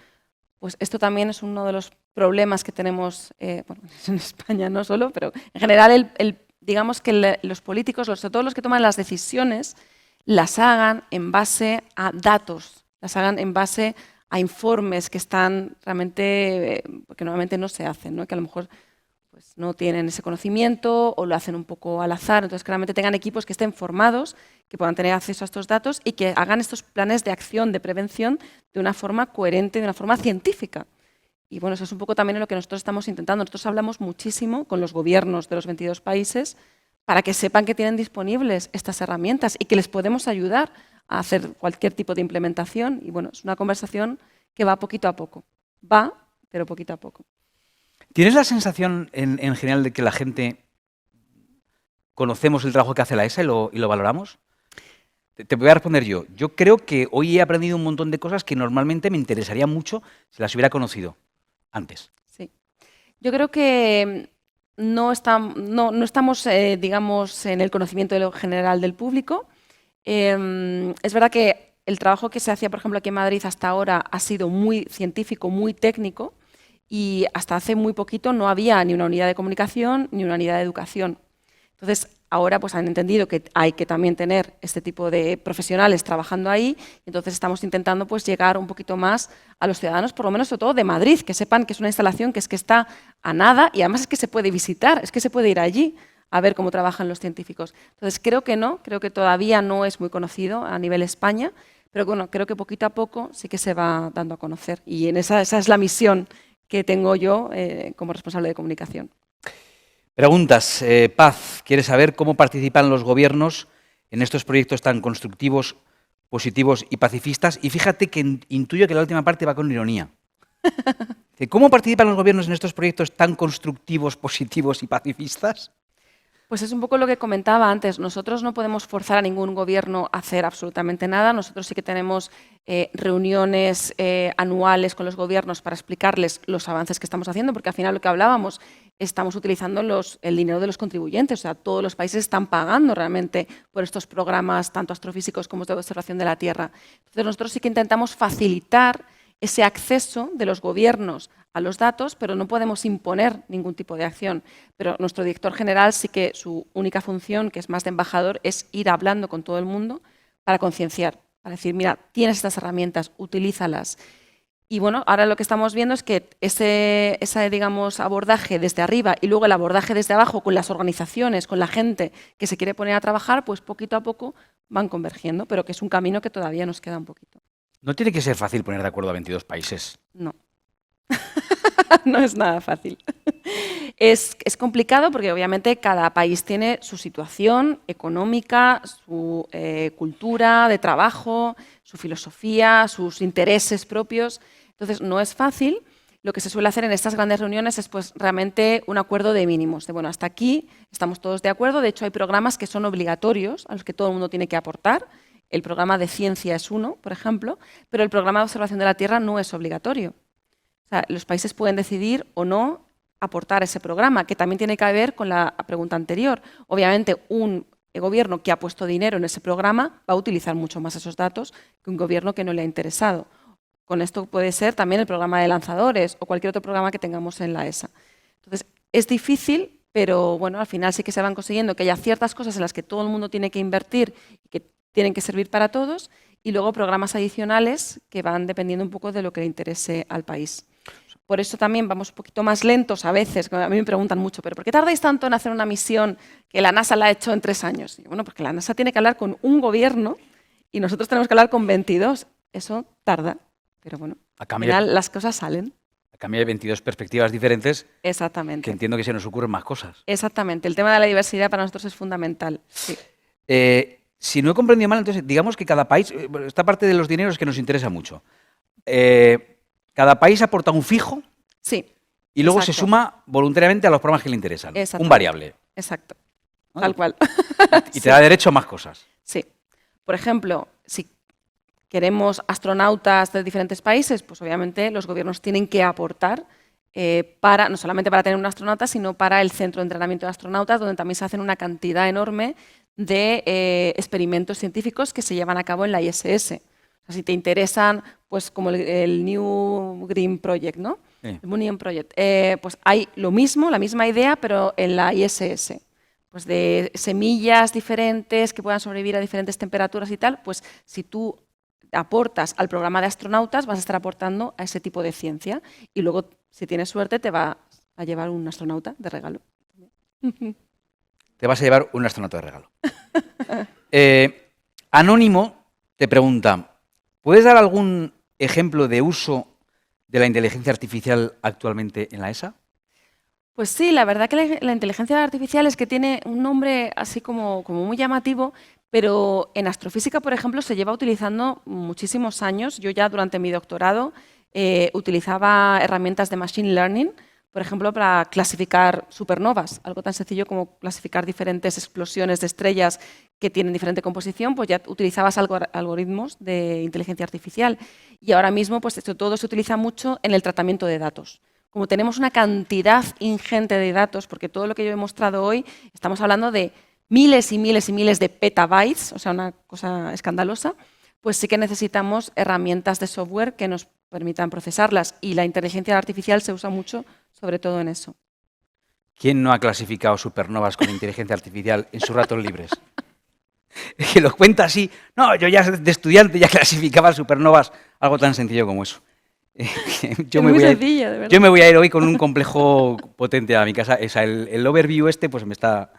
Pues esto también es uno de los problemas que tenemos bueno, en España no solo, pero en general digamos que los políticos, sobre todo los que toman las decisiones, las hagan en base a datos, las hagan en base a informes que están realmente, que normalmente no se hacen, ¿no? Que a lo mejor pues, no tienen ese conocimiento o lo hacen un poco al azar, entonces que realmente tengan equipos que estén formados, que puedan tener acceso a estos datos y que hagan estos planes de acción, de prevención, de una forma coherente, de una forma científica. Y bueno, eso es un poco también lo que nosotros estamos intentando. Nosotros hablamos muchísimo con los gobiernos de los 22 países para que sepan que tienen disponibles estas herramientas y que les podemos ayudar a hacer cualquier tipo de implementación. Y bueno, es una conversación que va poquito a poco. Va, pero poquito a poco. ¿Tienes la sensación en general de que la gente conocemos el trabajo que hace la ESA y lo valoramos? Te voy a responder yo. Yo creo que hoy he aprendido un montón de cosas que normalmente me interesaría mucho si las hubiera conocido antes. Sí. Yo creo que no estamos, digamos, en el conocimiento de lo general del público. Es verdad que el trabajo que se hacía, por ejemplo, aquí en Madrid hasta ahora ha sido muy científico, muy técnico, y hasta hace muy poquito no había ni una unidad de comunicación ni una unidad de educación. Entonces, ahora pues han entendido que hay que también tener este tipo de profesionales trabajando ahí, entonces estamos intentando pues llegar un poquito más a los ciudadanos, por lo menos sobre todo de Madrid, que sepan que es una instalación que está a nada y además es que se puede visitar, es que se puede ir allí a ver cómo trabajan los científicos. Entonces, creo que todavía no es muy conocido a nivel España, pero bueno, creo que poquito a poco sí que se va dando a conocer y esa es la misión que tengo yo como responsable de comunicación. Preguntas. Paz, quiere saber cómo participan los gobiernos en estos proyectos tan constructivos, positivos y pacifistas. Y fíjate que intuyo que la última parte va con ironía. ¿Cómo participan los gobiernos en estos proyectos tan constructivos, positivos y pacifistas? Pues es un poco lo que comentaba antes. Nosotros no podemos forzar a ningún gobierno a hacer absolutamente nada. Nosotros sí que tenemos reuniones anuales con los gobiernos para explicarles los avances que estamos haciendo, porque al final lo que hablábamos, estamos utilizando el dinero de los contribuyentes. O sea, todos los países están pagando realmente por estos programas, tanto astrofísicos como de observación de la Tierra. Entonces, nosotros sí que intentamos facilitar ese acceso de los gobiernos a los datos, pero no podemos imponer ningún tipo de acción. Pero nuestro director general sí que su única función, que es más de embajador, es ir hablando con todo el mundo para concienciar, para decir, mira, tienes estas herramientas, utilízalas. Y bueno, ahora lo que estamos viendo es que ese digamos, abordaje desde arriba y luego el abordaje desde abajo con las organizaciones, con la gente que se quiere poner a trabajar, pues poquito a poco van convergiendo, pero que es un camino que todavía nos queda un poquito. No tiene que ser fácil poner de acuerdo a 22 países. No. No es nada fácil. Es complicado porque obviamente cada país tiene su situación económica, su cultura de trabajo, su filosofía, sus intereses propios. Entonces no es fácil. Lo que se suele hacer en estas grandes reuniones es pues, realmente un acuerdo de mínimos. De bueno, hasta aquí estamos todos de acuerdo. De hecho, hay programas que son obligatorios, a los que todo el mundo tiene que aportar. El programa de ciencia es uno, por ejemplo, pero el programa de observación de la Tierra no es obligatorio. O sea, los países pueden decidir o no aportar ese programa, que también tiene que ver con la pregunta anterior. Obviamente, un gobierno que ha puesto dinero en ese programa va a utilizar mucho más esos datos que un gobierno que no le ha interesado. Con esto puede ser también el programa de lanzadores o cualquier otro programa que tengamos en la ESA. Entonces, es difícil, pero bueno, al final sí que se van consiguiendo que haya ciertas cosas en las que todo el mundo tiene que invertir y que tienen que servir para todos, y luego programas adicionales que van dependiendo un poco de lo que le interese al país. Por eso también vamos un poquito más lentos a veces. A mí me preguntan mucho, ¿pero por qué tardáis tanto en hacer una misión que la NASA la ha hecho en 3 años? Y bueno, porque la NASA tiene que hablar con un gobierno y nosotros tenemos que hablar con 22. Eso tarda. Pero bueno, A al cambio, final las cosas salen. a cambio de 22 perspectivas diferentes, que Exactamente. entiendo que se nos ocurren más cosas. Exactamente. El tema de la diversidad para nosotros es fundamental. Sí. Si no he comprendido mal, entonces digamos que cada país, bueno, esta parte de los dineros que nos interesa mucho. Cada país aporta un fijo Sí. y luego se Exacto. suma voluntariamente a los programas que le interesan. Un Exactamente. variable. Exacto. ¿No? Tal cual. Y te da derecho a más cosas. Sí. Por ejemplo, si queremos astronautas de diferentes países, pues obviamente los gobiernos tienen que aportar no solamente para tener un astronauta, sino para el centro de entrenamiento de astronautas, donde también se hacen una cantidad enorme de experimentos científicos que se llevan a cabo en la ISS. O sea, si te interesan, pues como el New Green Project, ¿no? Sí. El New Project. Pues hay lo mismo, la misma idea, pero en la ISS. Pues de semillas diferentes que puedan sobrevivir a diferentes temperaturas y tal, pues si tú aportas al programa de astronautas, vas a estar aportando a ese tipo de ciencia. Y luego, si tienes suerte, te va a llevar un astronauta de regalo. Te vas a llevar un astronauta de regalo. Anónimo te pregunta, ¿puedes dar algún ejemplo de uso de la inteligencia artificial actualmente en la ESA? Pues sí, la verdad que la inteligencia artificial es que tiene un nombre así como muy llamativo, pero en astrofísica, por ejemplo, se lleva utilizando muchísimos años. Yo ya durante mi doctorado utilizaba herramientas de Machine Learning, por ejemplo, para clasificar supernovas, algo tan sencillo como clasificar diferentes explosiones de estrellas que tienen diferente composición, pues ya utilizabas algoritmos de inteligencia artificial. Y ahora mismo, pues esto todo se utiliza mucho en el tratamiento de datos. Como tenemos una cantidad ingente de datos, porque todo lo que yo he mostrado hoy, estamos hablando de miles y miles y miles de petabytes, o sea, una cosa escandalosa, pues sí que necesitamos herramientas de software que nos permitan procesarlas. Y la inteligencia artificial se usa mucho, sobre todo en eso. ¿Quién no ha clasificado supernovas con inteligencia artificial en sus ratos libres? Es que lo cuenta así. No, yo ya de estudiante ya clasificaba supernovas, algo tan sencillo como eso. Es muy sencillo, de verdad. Yo me voy a ir hoy con un complejo potente a mi casa. O sea, el overview este pues me está...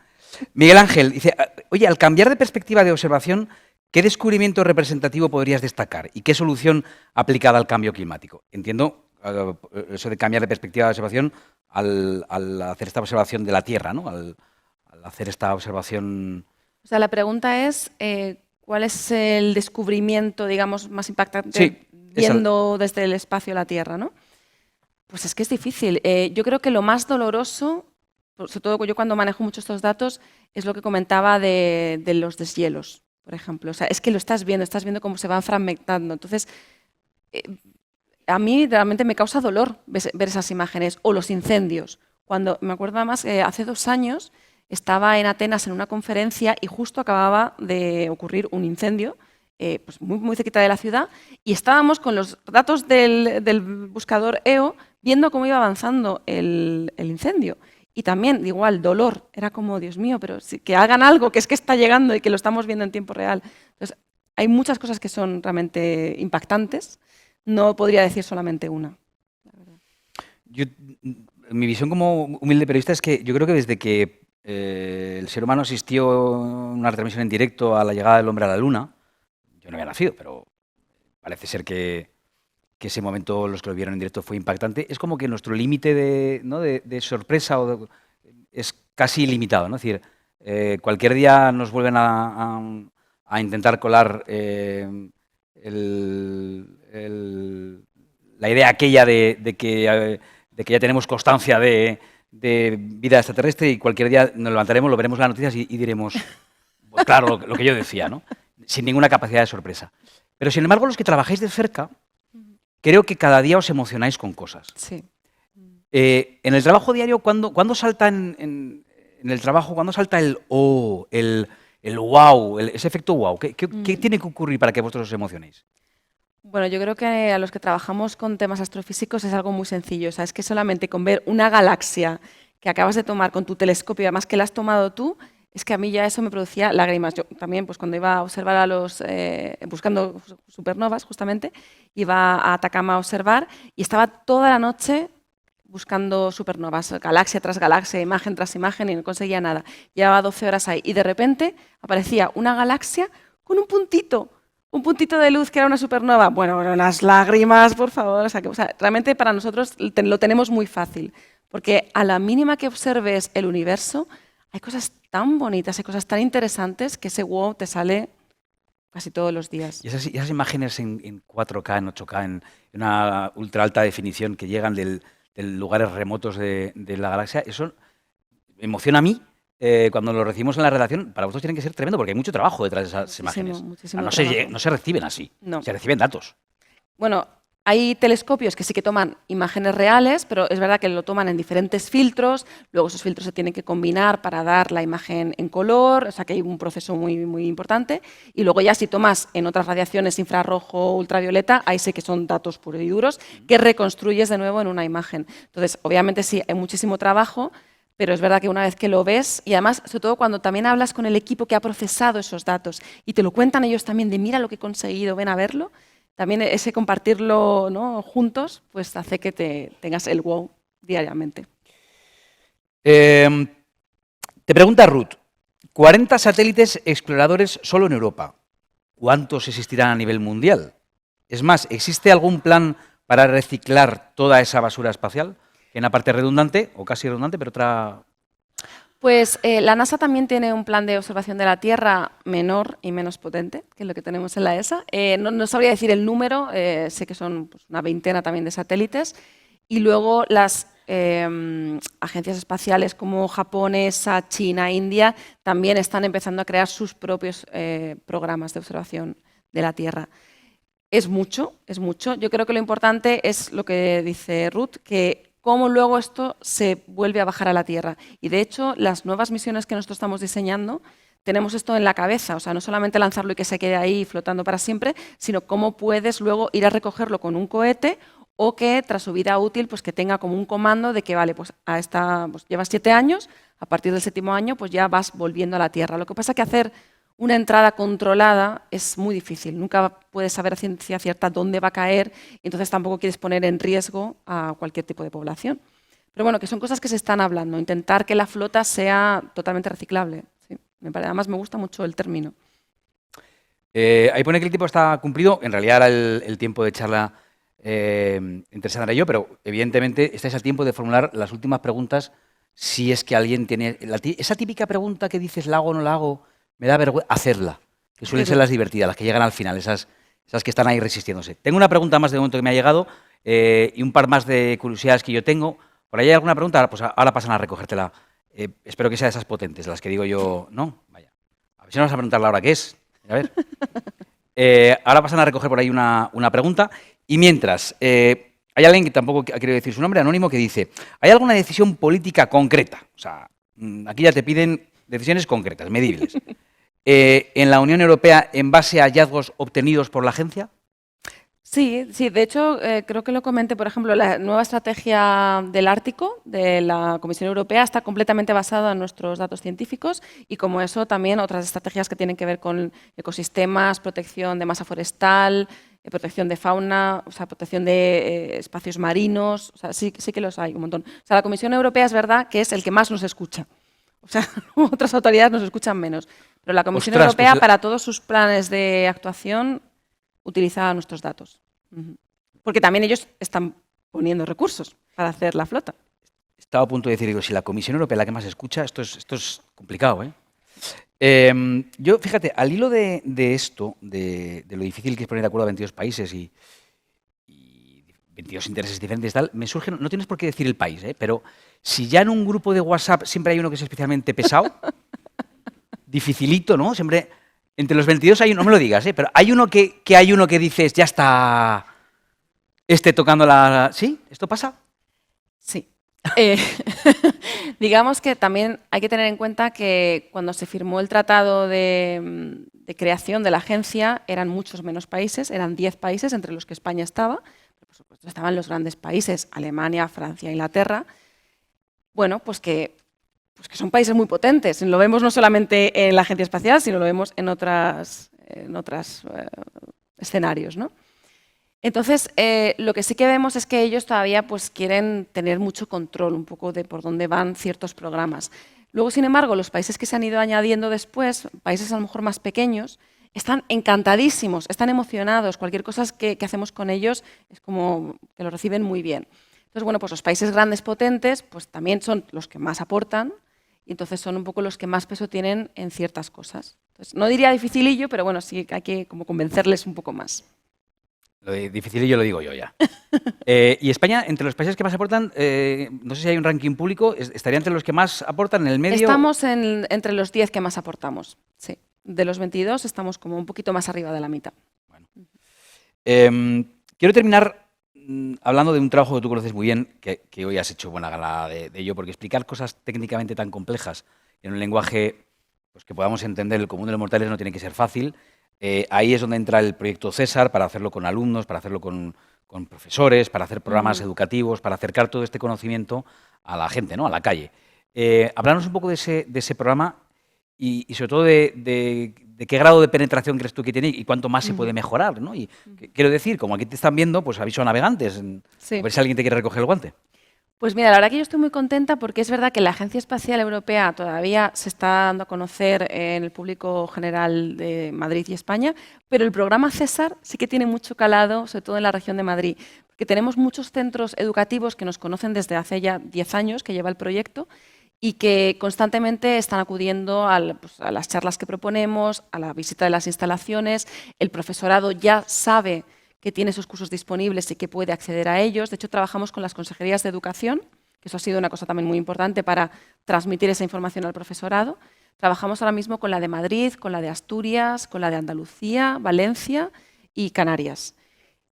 Miguel Ángel dice, oye, al cambiar de perspectiva de observación, ¿qué descubrimiento representativo podrías destacar y qué solución aplicada al cambio climático? Entiendo eso de cambiar de perspectiva de observación al hacer esta observación de la Tierra, ¿no? Al hacer esta observación... O sea, la pregunta es, ¿cuál es el descubrimiento, digamos, más impactante Sí, viendo desde el espacio la Tierra, ¿no? Pues es que es difícil. Yo creo que lo más doloroso, sobre todo yo cuando manejo mucho estos datos, es lo que comentaba de los deshielos, por ejemplo. O sea, es que lo estás viendo cómo se van fragmentando. Entonces, a mí realmente me causa dolor ver esas imágenes. O los incendios. Cuando, me acuerdo además, hace 2 años estaba en Atenas en una conferencia y justo acababa de ocurrir un incendio, pues muy cerquita de la ciudad, y estábamos con los datos del buscador EO viendo cómo iba avanzando el incendio. Y también, igual, dolor. Era como, Dios mío, pero que hagan algo, que es que está llegando y que lo estamos viendo en tiempo real. Entonces, hay muchas cosas que son realmente impactantes. No podría decir solamente una. Mi visión como humilde periodista es que yo creo que desde que el ser humano asistió a una retransmisión en directo a la llegada del hombre a la Luna, yo no había nacido, pero parece ser que ese momento, los que lo vieron en directo, fue impactante. Es como que nuestro límite de sorpresa es casi ilimitado, ¿no? Es decir, cualquier día nos vuelven a intentar colar la idea aquella de que ya tenemos constancia de vida extraterrestre y cualquier día nos levantaremos, lo veremos en las noticias y diremos, pues claro, lo que yo decía, ¿no? Sin ninguna capacidad de sorpresa. Pero sin embargo, los que trabajáis de cerca, creo que cada día os emocionáis con cosas. Sí. En el trabajo diario, ¿cuándo salta en el trabajo, cuándo salta el oh, el wow, ese efecto wow? ¿Qué tiene que ocurrir para que vosotros os emocionéis? Bueno, yo creo que a los que trabajamos con temas astrofísicos es algo muy sencillo. O sea, es que solamente con ver una galaxia que acabas de tomar con tu telescopio, además que la has tomado tú, es que a mí ya eso me producía lágrimas. Yo también, pues cuando iba a observar buscando supernovas, justamente, iba a Atacama a observar y estaba toda la noche buscando supernovas, galaxia tras galaxia, imagen tras imagen, y no conseguía nada. Llevaba 12 horas ahí y de repente aparecía una galaxia con un puntito un puntito de luz que era una supernova, bueno, unas lágrimas, por favor. O sea, realmente para nosotros lo tenemos muy fácil, porque a la mínima que observes el universo, hay cosas tan bonitas, hay cosas tan interesantes que ese wow te sale casi todos los días. Y esas imágenes en 4K, en 8K, en una ultra alta definición que llegan de lugares remotos de la galaxia, eso me emociona a mí. Cuando lo recibimos en la redacción, para vosotros tiene que ser tremendo porque hay mucho trabajo detrás de esas imágenes. Muchísimo no trabajo. No se reciben así, No. se reciben datos. Bueno, hay telescopios que sí que toman imágenes reales, pero es verdad que lo toman en diferentes filtros, luego esos filtros se tienen que combinar para dar la imagen en color, o sea que hay un proceso muy, muy importante, y luego ya si tomas en otras radiaciones infrarrojo, ultravioleta, ahí sí que son datos puros y duros que reconstruyes de nuevo en una imagen. Entonces, obviamente sí, hay muchísimo trabajo, pero es verdad que una vez que lo ves, y además, sobre todo cuando también hablas con el equipo que ha procesado esos datos y te lo cuentan ellos también de mira lo que he conseguido, ven a verlo, también ese compartirlo, ¿no?, juntos, pues hace que tengas el wow diariamente. Te pregunta Ruth, 40 satélites exploradores solo en Europa. ¿Cuántos existirán a nivel mundial? Es más, ¿existe algún plan para reciclar toda esa basura espacial? Que en una parte redundante, o casi redundante, pero otra... Pues la NASA también tiene un plan de observación de la Tierra menor y menos potente que lo que tenemos en la ESA. No sabría decir el número, sé que son pues, una veintena también de satélites. Y luego las agencias espaciales como Japón, ESA, China, India, también están empezando a crear sus propios programas de observación de la Tierra. Es mucho, es mucho. Yo creo que lo importante es lo que dice Ruth, que cómo luego esto se vuelve a bajar a la Tierra. Y de hecho, las nuevas misiones que nosotros estamos diseñando, tenemos esto en la cabeza, o sea, no solamente lanzarlo y que se quede ahí flotando para siempre, sino cómo puedes luego ir a recogerlo con un cohete o que tras su vida útil, pues que tenga como un comando de que, vale, pues a esta, pues llevas 7 años, a partir del 7º año, pues ya vas volviendo a la Tierra. Lo que pasa es que hacer una entrada controlada es muy difícil. Nunca puedes saber a ciencia cierta dónde va a caer y entonces tampoco quieres poner en riesgo a cualquier tipo de población. Pero bueno, que son cosas que se están hablando. Intentar que la flota sea totalmente reciclable. Sí, además me gusta mucho el término. Ahí pone que el tiempo está cumplido. En realidad era el tiempo de charla entre Sandra y yo, pero evidentemente estáis a tiempo de formular las últimas preguntas si es que alguien tiene... esa típica pregunta que dices, ¿la hago o no la hago? Me da vergüenza hacerla, que suelen ser las divertidas, las que llegan al final, esas que están ahí resistiéndose. Tengo una pregunta más de momento que me ha llegado y un par más de curiosidades que yo tengo. ¿Por ahí hay alguna pregunta? Pues ahora pasan a recogértela. Espero que sea de esas potentes, las que digo yo, ¿no? Vaya. A ver si no vas a preguntarle ahora qué es. A ver. Ahora pasan a recoger por ahí una pregunta. Y mientras, hay alguien que tampoco ha querido decir su nombre, anónimo, que dice, ¿hay alguna decisión política concreta? O sea, aquí ya te piden decisiones concretas, medibles. ¿En la Unión Europea en base a hallazgos obtenidos por la agencia? Sí, de hecho, creo que lo comenté, por ejemplo, la nueva estrategia del Ártico de la Comisión Europea está completamente basada en nuestros datos científicos y como eso también otras estrategias que tienen que ver con ecosistemas, protección de masa forestal, protección de fauna, o sea, protección de espacios marinos, o sea, sí que los hay un montón. O sea, la Comisión Europea es verdad que es el que más nos escucha. O sea, otras autoridades nos escuchan menos. Pero la Comisión Europea, pues, para todos sus planes de actuación, utiliza nuestros datos. Porque también ellos están poniendo recursos para hacer la flota. Estaba a punto de decir, digo, si la Comisión Europea es la que más escucha, esto es complicado, ¿eh? Yo, fíjate, al hilo de esto, de lo difícil que es poner de acuerdo a 22 países y 22 intereses diferentes y tal, me surge, no tienes por qué decir el país, pero si ya en un grupo de WhatsApp siempre hay uno que es especialmente pesado, dificilito, ¿no? Siempre, entre los 22 hay uno, no me lo digas, pero hay uno que hay uno que dices, ya está tocando la... ¿Sí? ¿Esto pasa? Sí. Digamos que también hay que tener en cuenta que cuando se firmó el tratado de creación de la agencia eran muchos menos países, eran 10 países entre los que España estaba. Por supuesto, estaban los grandes países, Alemania, Francia, Inglaterra. Bueno, pues que son países muy potentes. Lo vemos no solamente en la Agencia Espacial, sino lo vemos en otros escenarios, ¿no? Entonces, lo que sí que vemos es que ellos todavía pues, quieren tener mucho control un poco de por dónde van ciertos programas. Luego, sin embargo, los países que se han ido añadiendo después, países a lo mejor más pequeños, Están encantadísimos, están emocionados. Cualquier cosa que hacemos con ellos es como que lo reciben muy bien. Entonces, bueno, pues los países grandes, potentes, pues también son los que más aportan y entonces son un poco los que más peso tienen en ciertas cosas. Entonces, no diría dificilillo, pero bueno, sí hay que como convencerles un poco más. Lo de dificilillo lo digo yo ya. Y España, entre los países que más aportan, no sé si hay un ranking público, ¿estaría entre los que más aportan en el medio? Estamos entre los 10 que más aportamos, sí. De los 22 estamos como un poquito más arriba de la mitad. Bueno. Quiero terminar hablando de un trabajo que tú conoces muy bien, que hoy has hecho buena gala de ello, porque explicar cosas técnicamente tan complejas en un lenguaje pues, que podamos entender el común de los mortales no tiene que ser fácil. Ahí es donde entra el proyecto César, para hacerlo con alumnos, para hacerlo con profesores, para hacer programas educativos, para acercar todo este conocimiento a la gente, ¿no? A la calle. Háblanos un poco de ese programa y sobre todo de qué grado de penetración crees tú que tiene y cuánto más se puede mejorar, ¿no? Y quiero decir, como aquí te están viendo, pues aviso a navegantes, Sí. a ver si alguien te quiere recoger el guante. Pues mira, la verdad que yo estoy muy contenta porque es verdad que la Agencia Espacial Europea todavía se está dando a conocer en el público general de Madrid y España, pero el programa César sí que tiene mucho calado, sobre todo en la región de Madrid, porque tenemos muchos centros educativos que nos conocen desde hace ya 10 años que lleva el proyecto y que constantemente están acudiendo a las charlas que proponemos, a la visita de las instalaciones. El profesorado ya sabe que tiene esos cursos disponibles y que puede acceder a ellos. De hecho, trabajamos con las consejerías de educación, que eso ha sido una cosa también muy importante para transmitir esa información al profesorado. Trabajamos ahora mismo con la de Madrid, con la de Asturias, con la de Andalucía, Valencia y Canarias.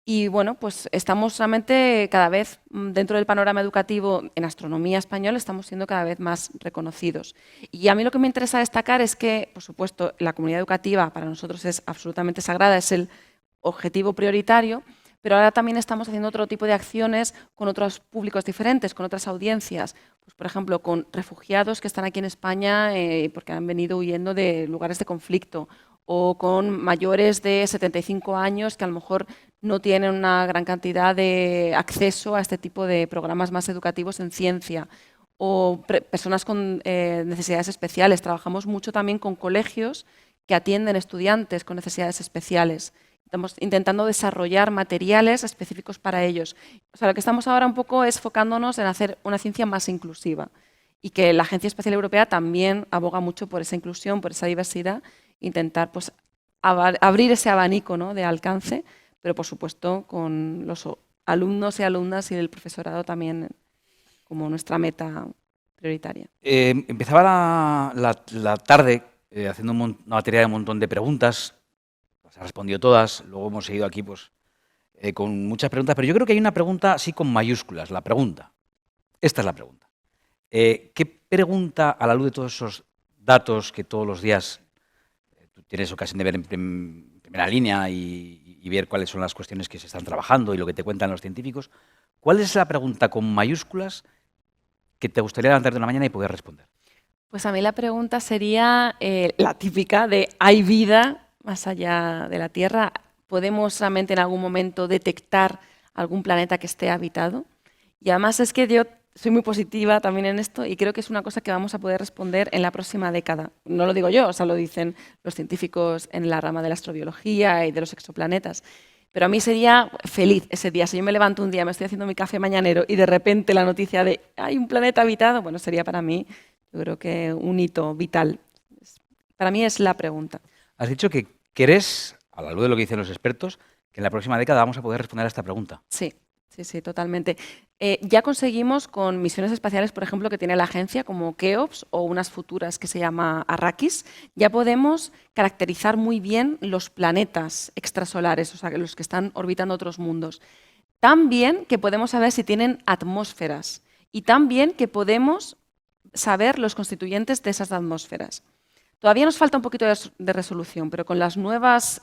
Y bueno, pues estamos realmente cada vez dentro del panorama educativo en astronomía española, estamos siendo cada vez más reconocidos. Y a mí lo que me interesa destacar es que, por supuesto, la comunidad educativa para nosotros es absolutamente sagrada, es el objetivo prioritario, pero ahora también estamos haciendo otro tipo de acciones con otros públicos diferentes, con otras audiencias. Pues, por ejemplo, con refugiados que están aquí en España porque han venido huyendo de lugares de conflicto, o con mayores de 75 años que a lo mejor no tienen una gran cantidad de acceso a este tipo de programas más educativos en ciencia, o personas con necesidades especiales. Trabajamos mucho también con colegios que atienden estudiantes con necesidades especiales. Estamos intentando desarrollar materiales específicos para ellos. O sea, lo que estamos ahora un poco es focándonos en hacer una ciencia más inclusiva y que la Agencia Espacial Europea también aboga mucho por esa inclusión, por esa diversidad, intentar pues, abrir ese abanico, ¿no?, de alcance, pero por supuesto con los alumnos y alumnas y el profesorado también como nuestra meta prioritaria. Empezaba la tarde haciendo una batería de un montón de preguntas. Se ha respondido todas, luego hemos seguido aquí pues, con muchas preguntas, pero yo creo que hay una pregunta así con mayúsculas, la pregunta. Esta es la pregunta. ¿Qué pregunta, a la luz de todos esos datos que todos los días tú tienes ocasión de ver en primera línea y ver cuáles son las cuestiones que se están trabajando y lo que te cuentan los científicos, cuál es la pregunta con mayúsculas que te gustaría levantarte una mañana y poder responder? Pues a mí la pregunta sería la típica de ¿hay vida más allá de la Tierra? ¿Podemos realmente en algún momento detectar algún planeta que esté habitado? Y además es que yo soy muy positiva también en esto y creo que es una cosa que vamos a poder responder en la próxima década. No lo digo yo, o sea, lo dicen los científicos en la rama de la astrobiología y de los exoplanetas. Pero a mí sería feliz ese día. Si yo me levanto un día, me estoy haciendo mi café mañanero y de repente la noticia de hay un planeta habitado, bueno, sería para mí, yo creo que un hito vital. Para mí es la pregunta. Has dicho que crees, a la luz de lo que dicen los expertos, que en la próxima década vamos a poder responder a esta pregunta. Sí, totalmente. Ya conseguimos con misiones espaciales, por ejemplo, que tiene la agencia, como Keops o unas futuras que se llama Arrakis, ya podemos caracterizar muy bien los planetas extrasolares, o sea, los que están orbitando otros mundos. También que podemos saber si tienen atmósferas y también que podemos saber los constituyentes de esas atmósferas. Todavía nos falta un poquito de resolución, pero con los nuevos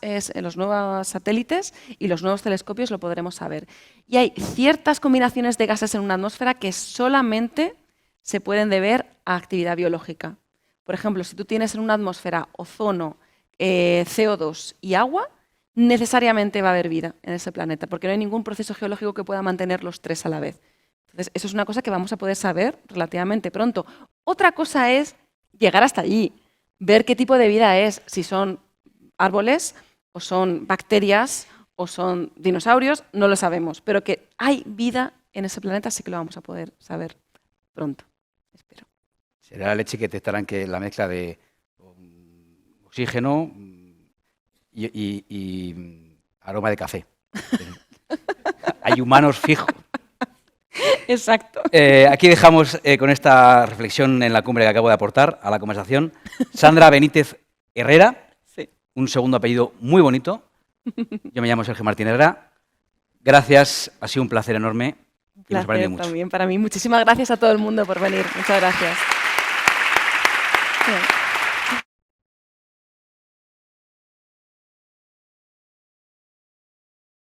satélites y los nuevos telescopios lo podremos saber. Y hay ciertas combinaciones de gases en una atmósfera que solamente se pueden deber a actividad biológica. Por ejemplo, si tú tienes en una atmósfera ozono, CO2 y agua, necesariamente va a haber vida en ese planeta, porque no hay ningún proceso geológico que pueda mantener los tres a la vez. Entonces, eso es una cosa que vamos a poder saber relativamente pronto. Otra cosa es llegar hasta allí, ver qué tipo de vida es, si son árboles, o son bacterias, o son dinosaurios, no lo sabemos. Pero que hay vida en ese planeta sí que lo vamos a poder saber pronto, espero. Será la leche que detectarán que la mezcla de oxígeno y aroma de café. Hay humanos fijos. Exacto. Aquí dejamos con esta reflexión en la cumbre que acabo de aportar a la conversación. Sandra Benítez Herrera, Sí. un segundo apellido muy bonito. Yo me llamo Sergio Martín Herrera. Gracias, ha sido un placer enorme. Un Y nos ha aprendido placer mucho. también para mí. Muchísimas gracias a todo el mundo por venir. Muchas gracias. Bien.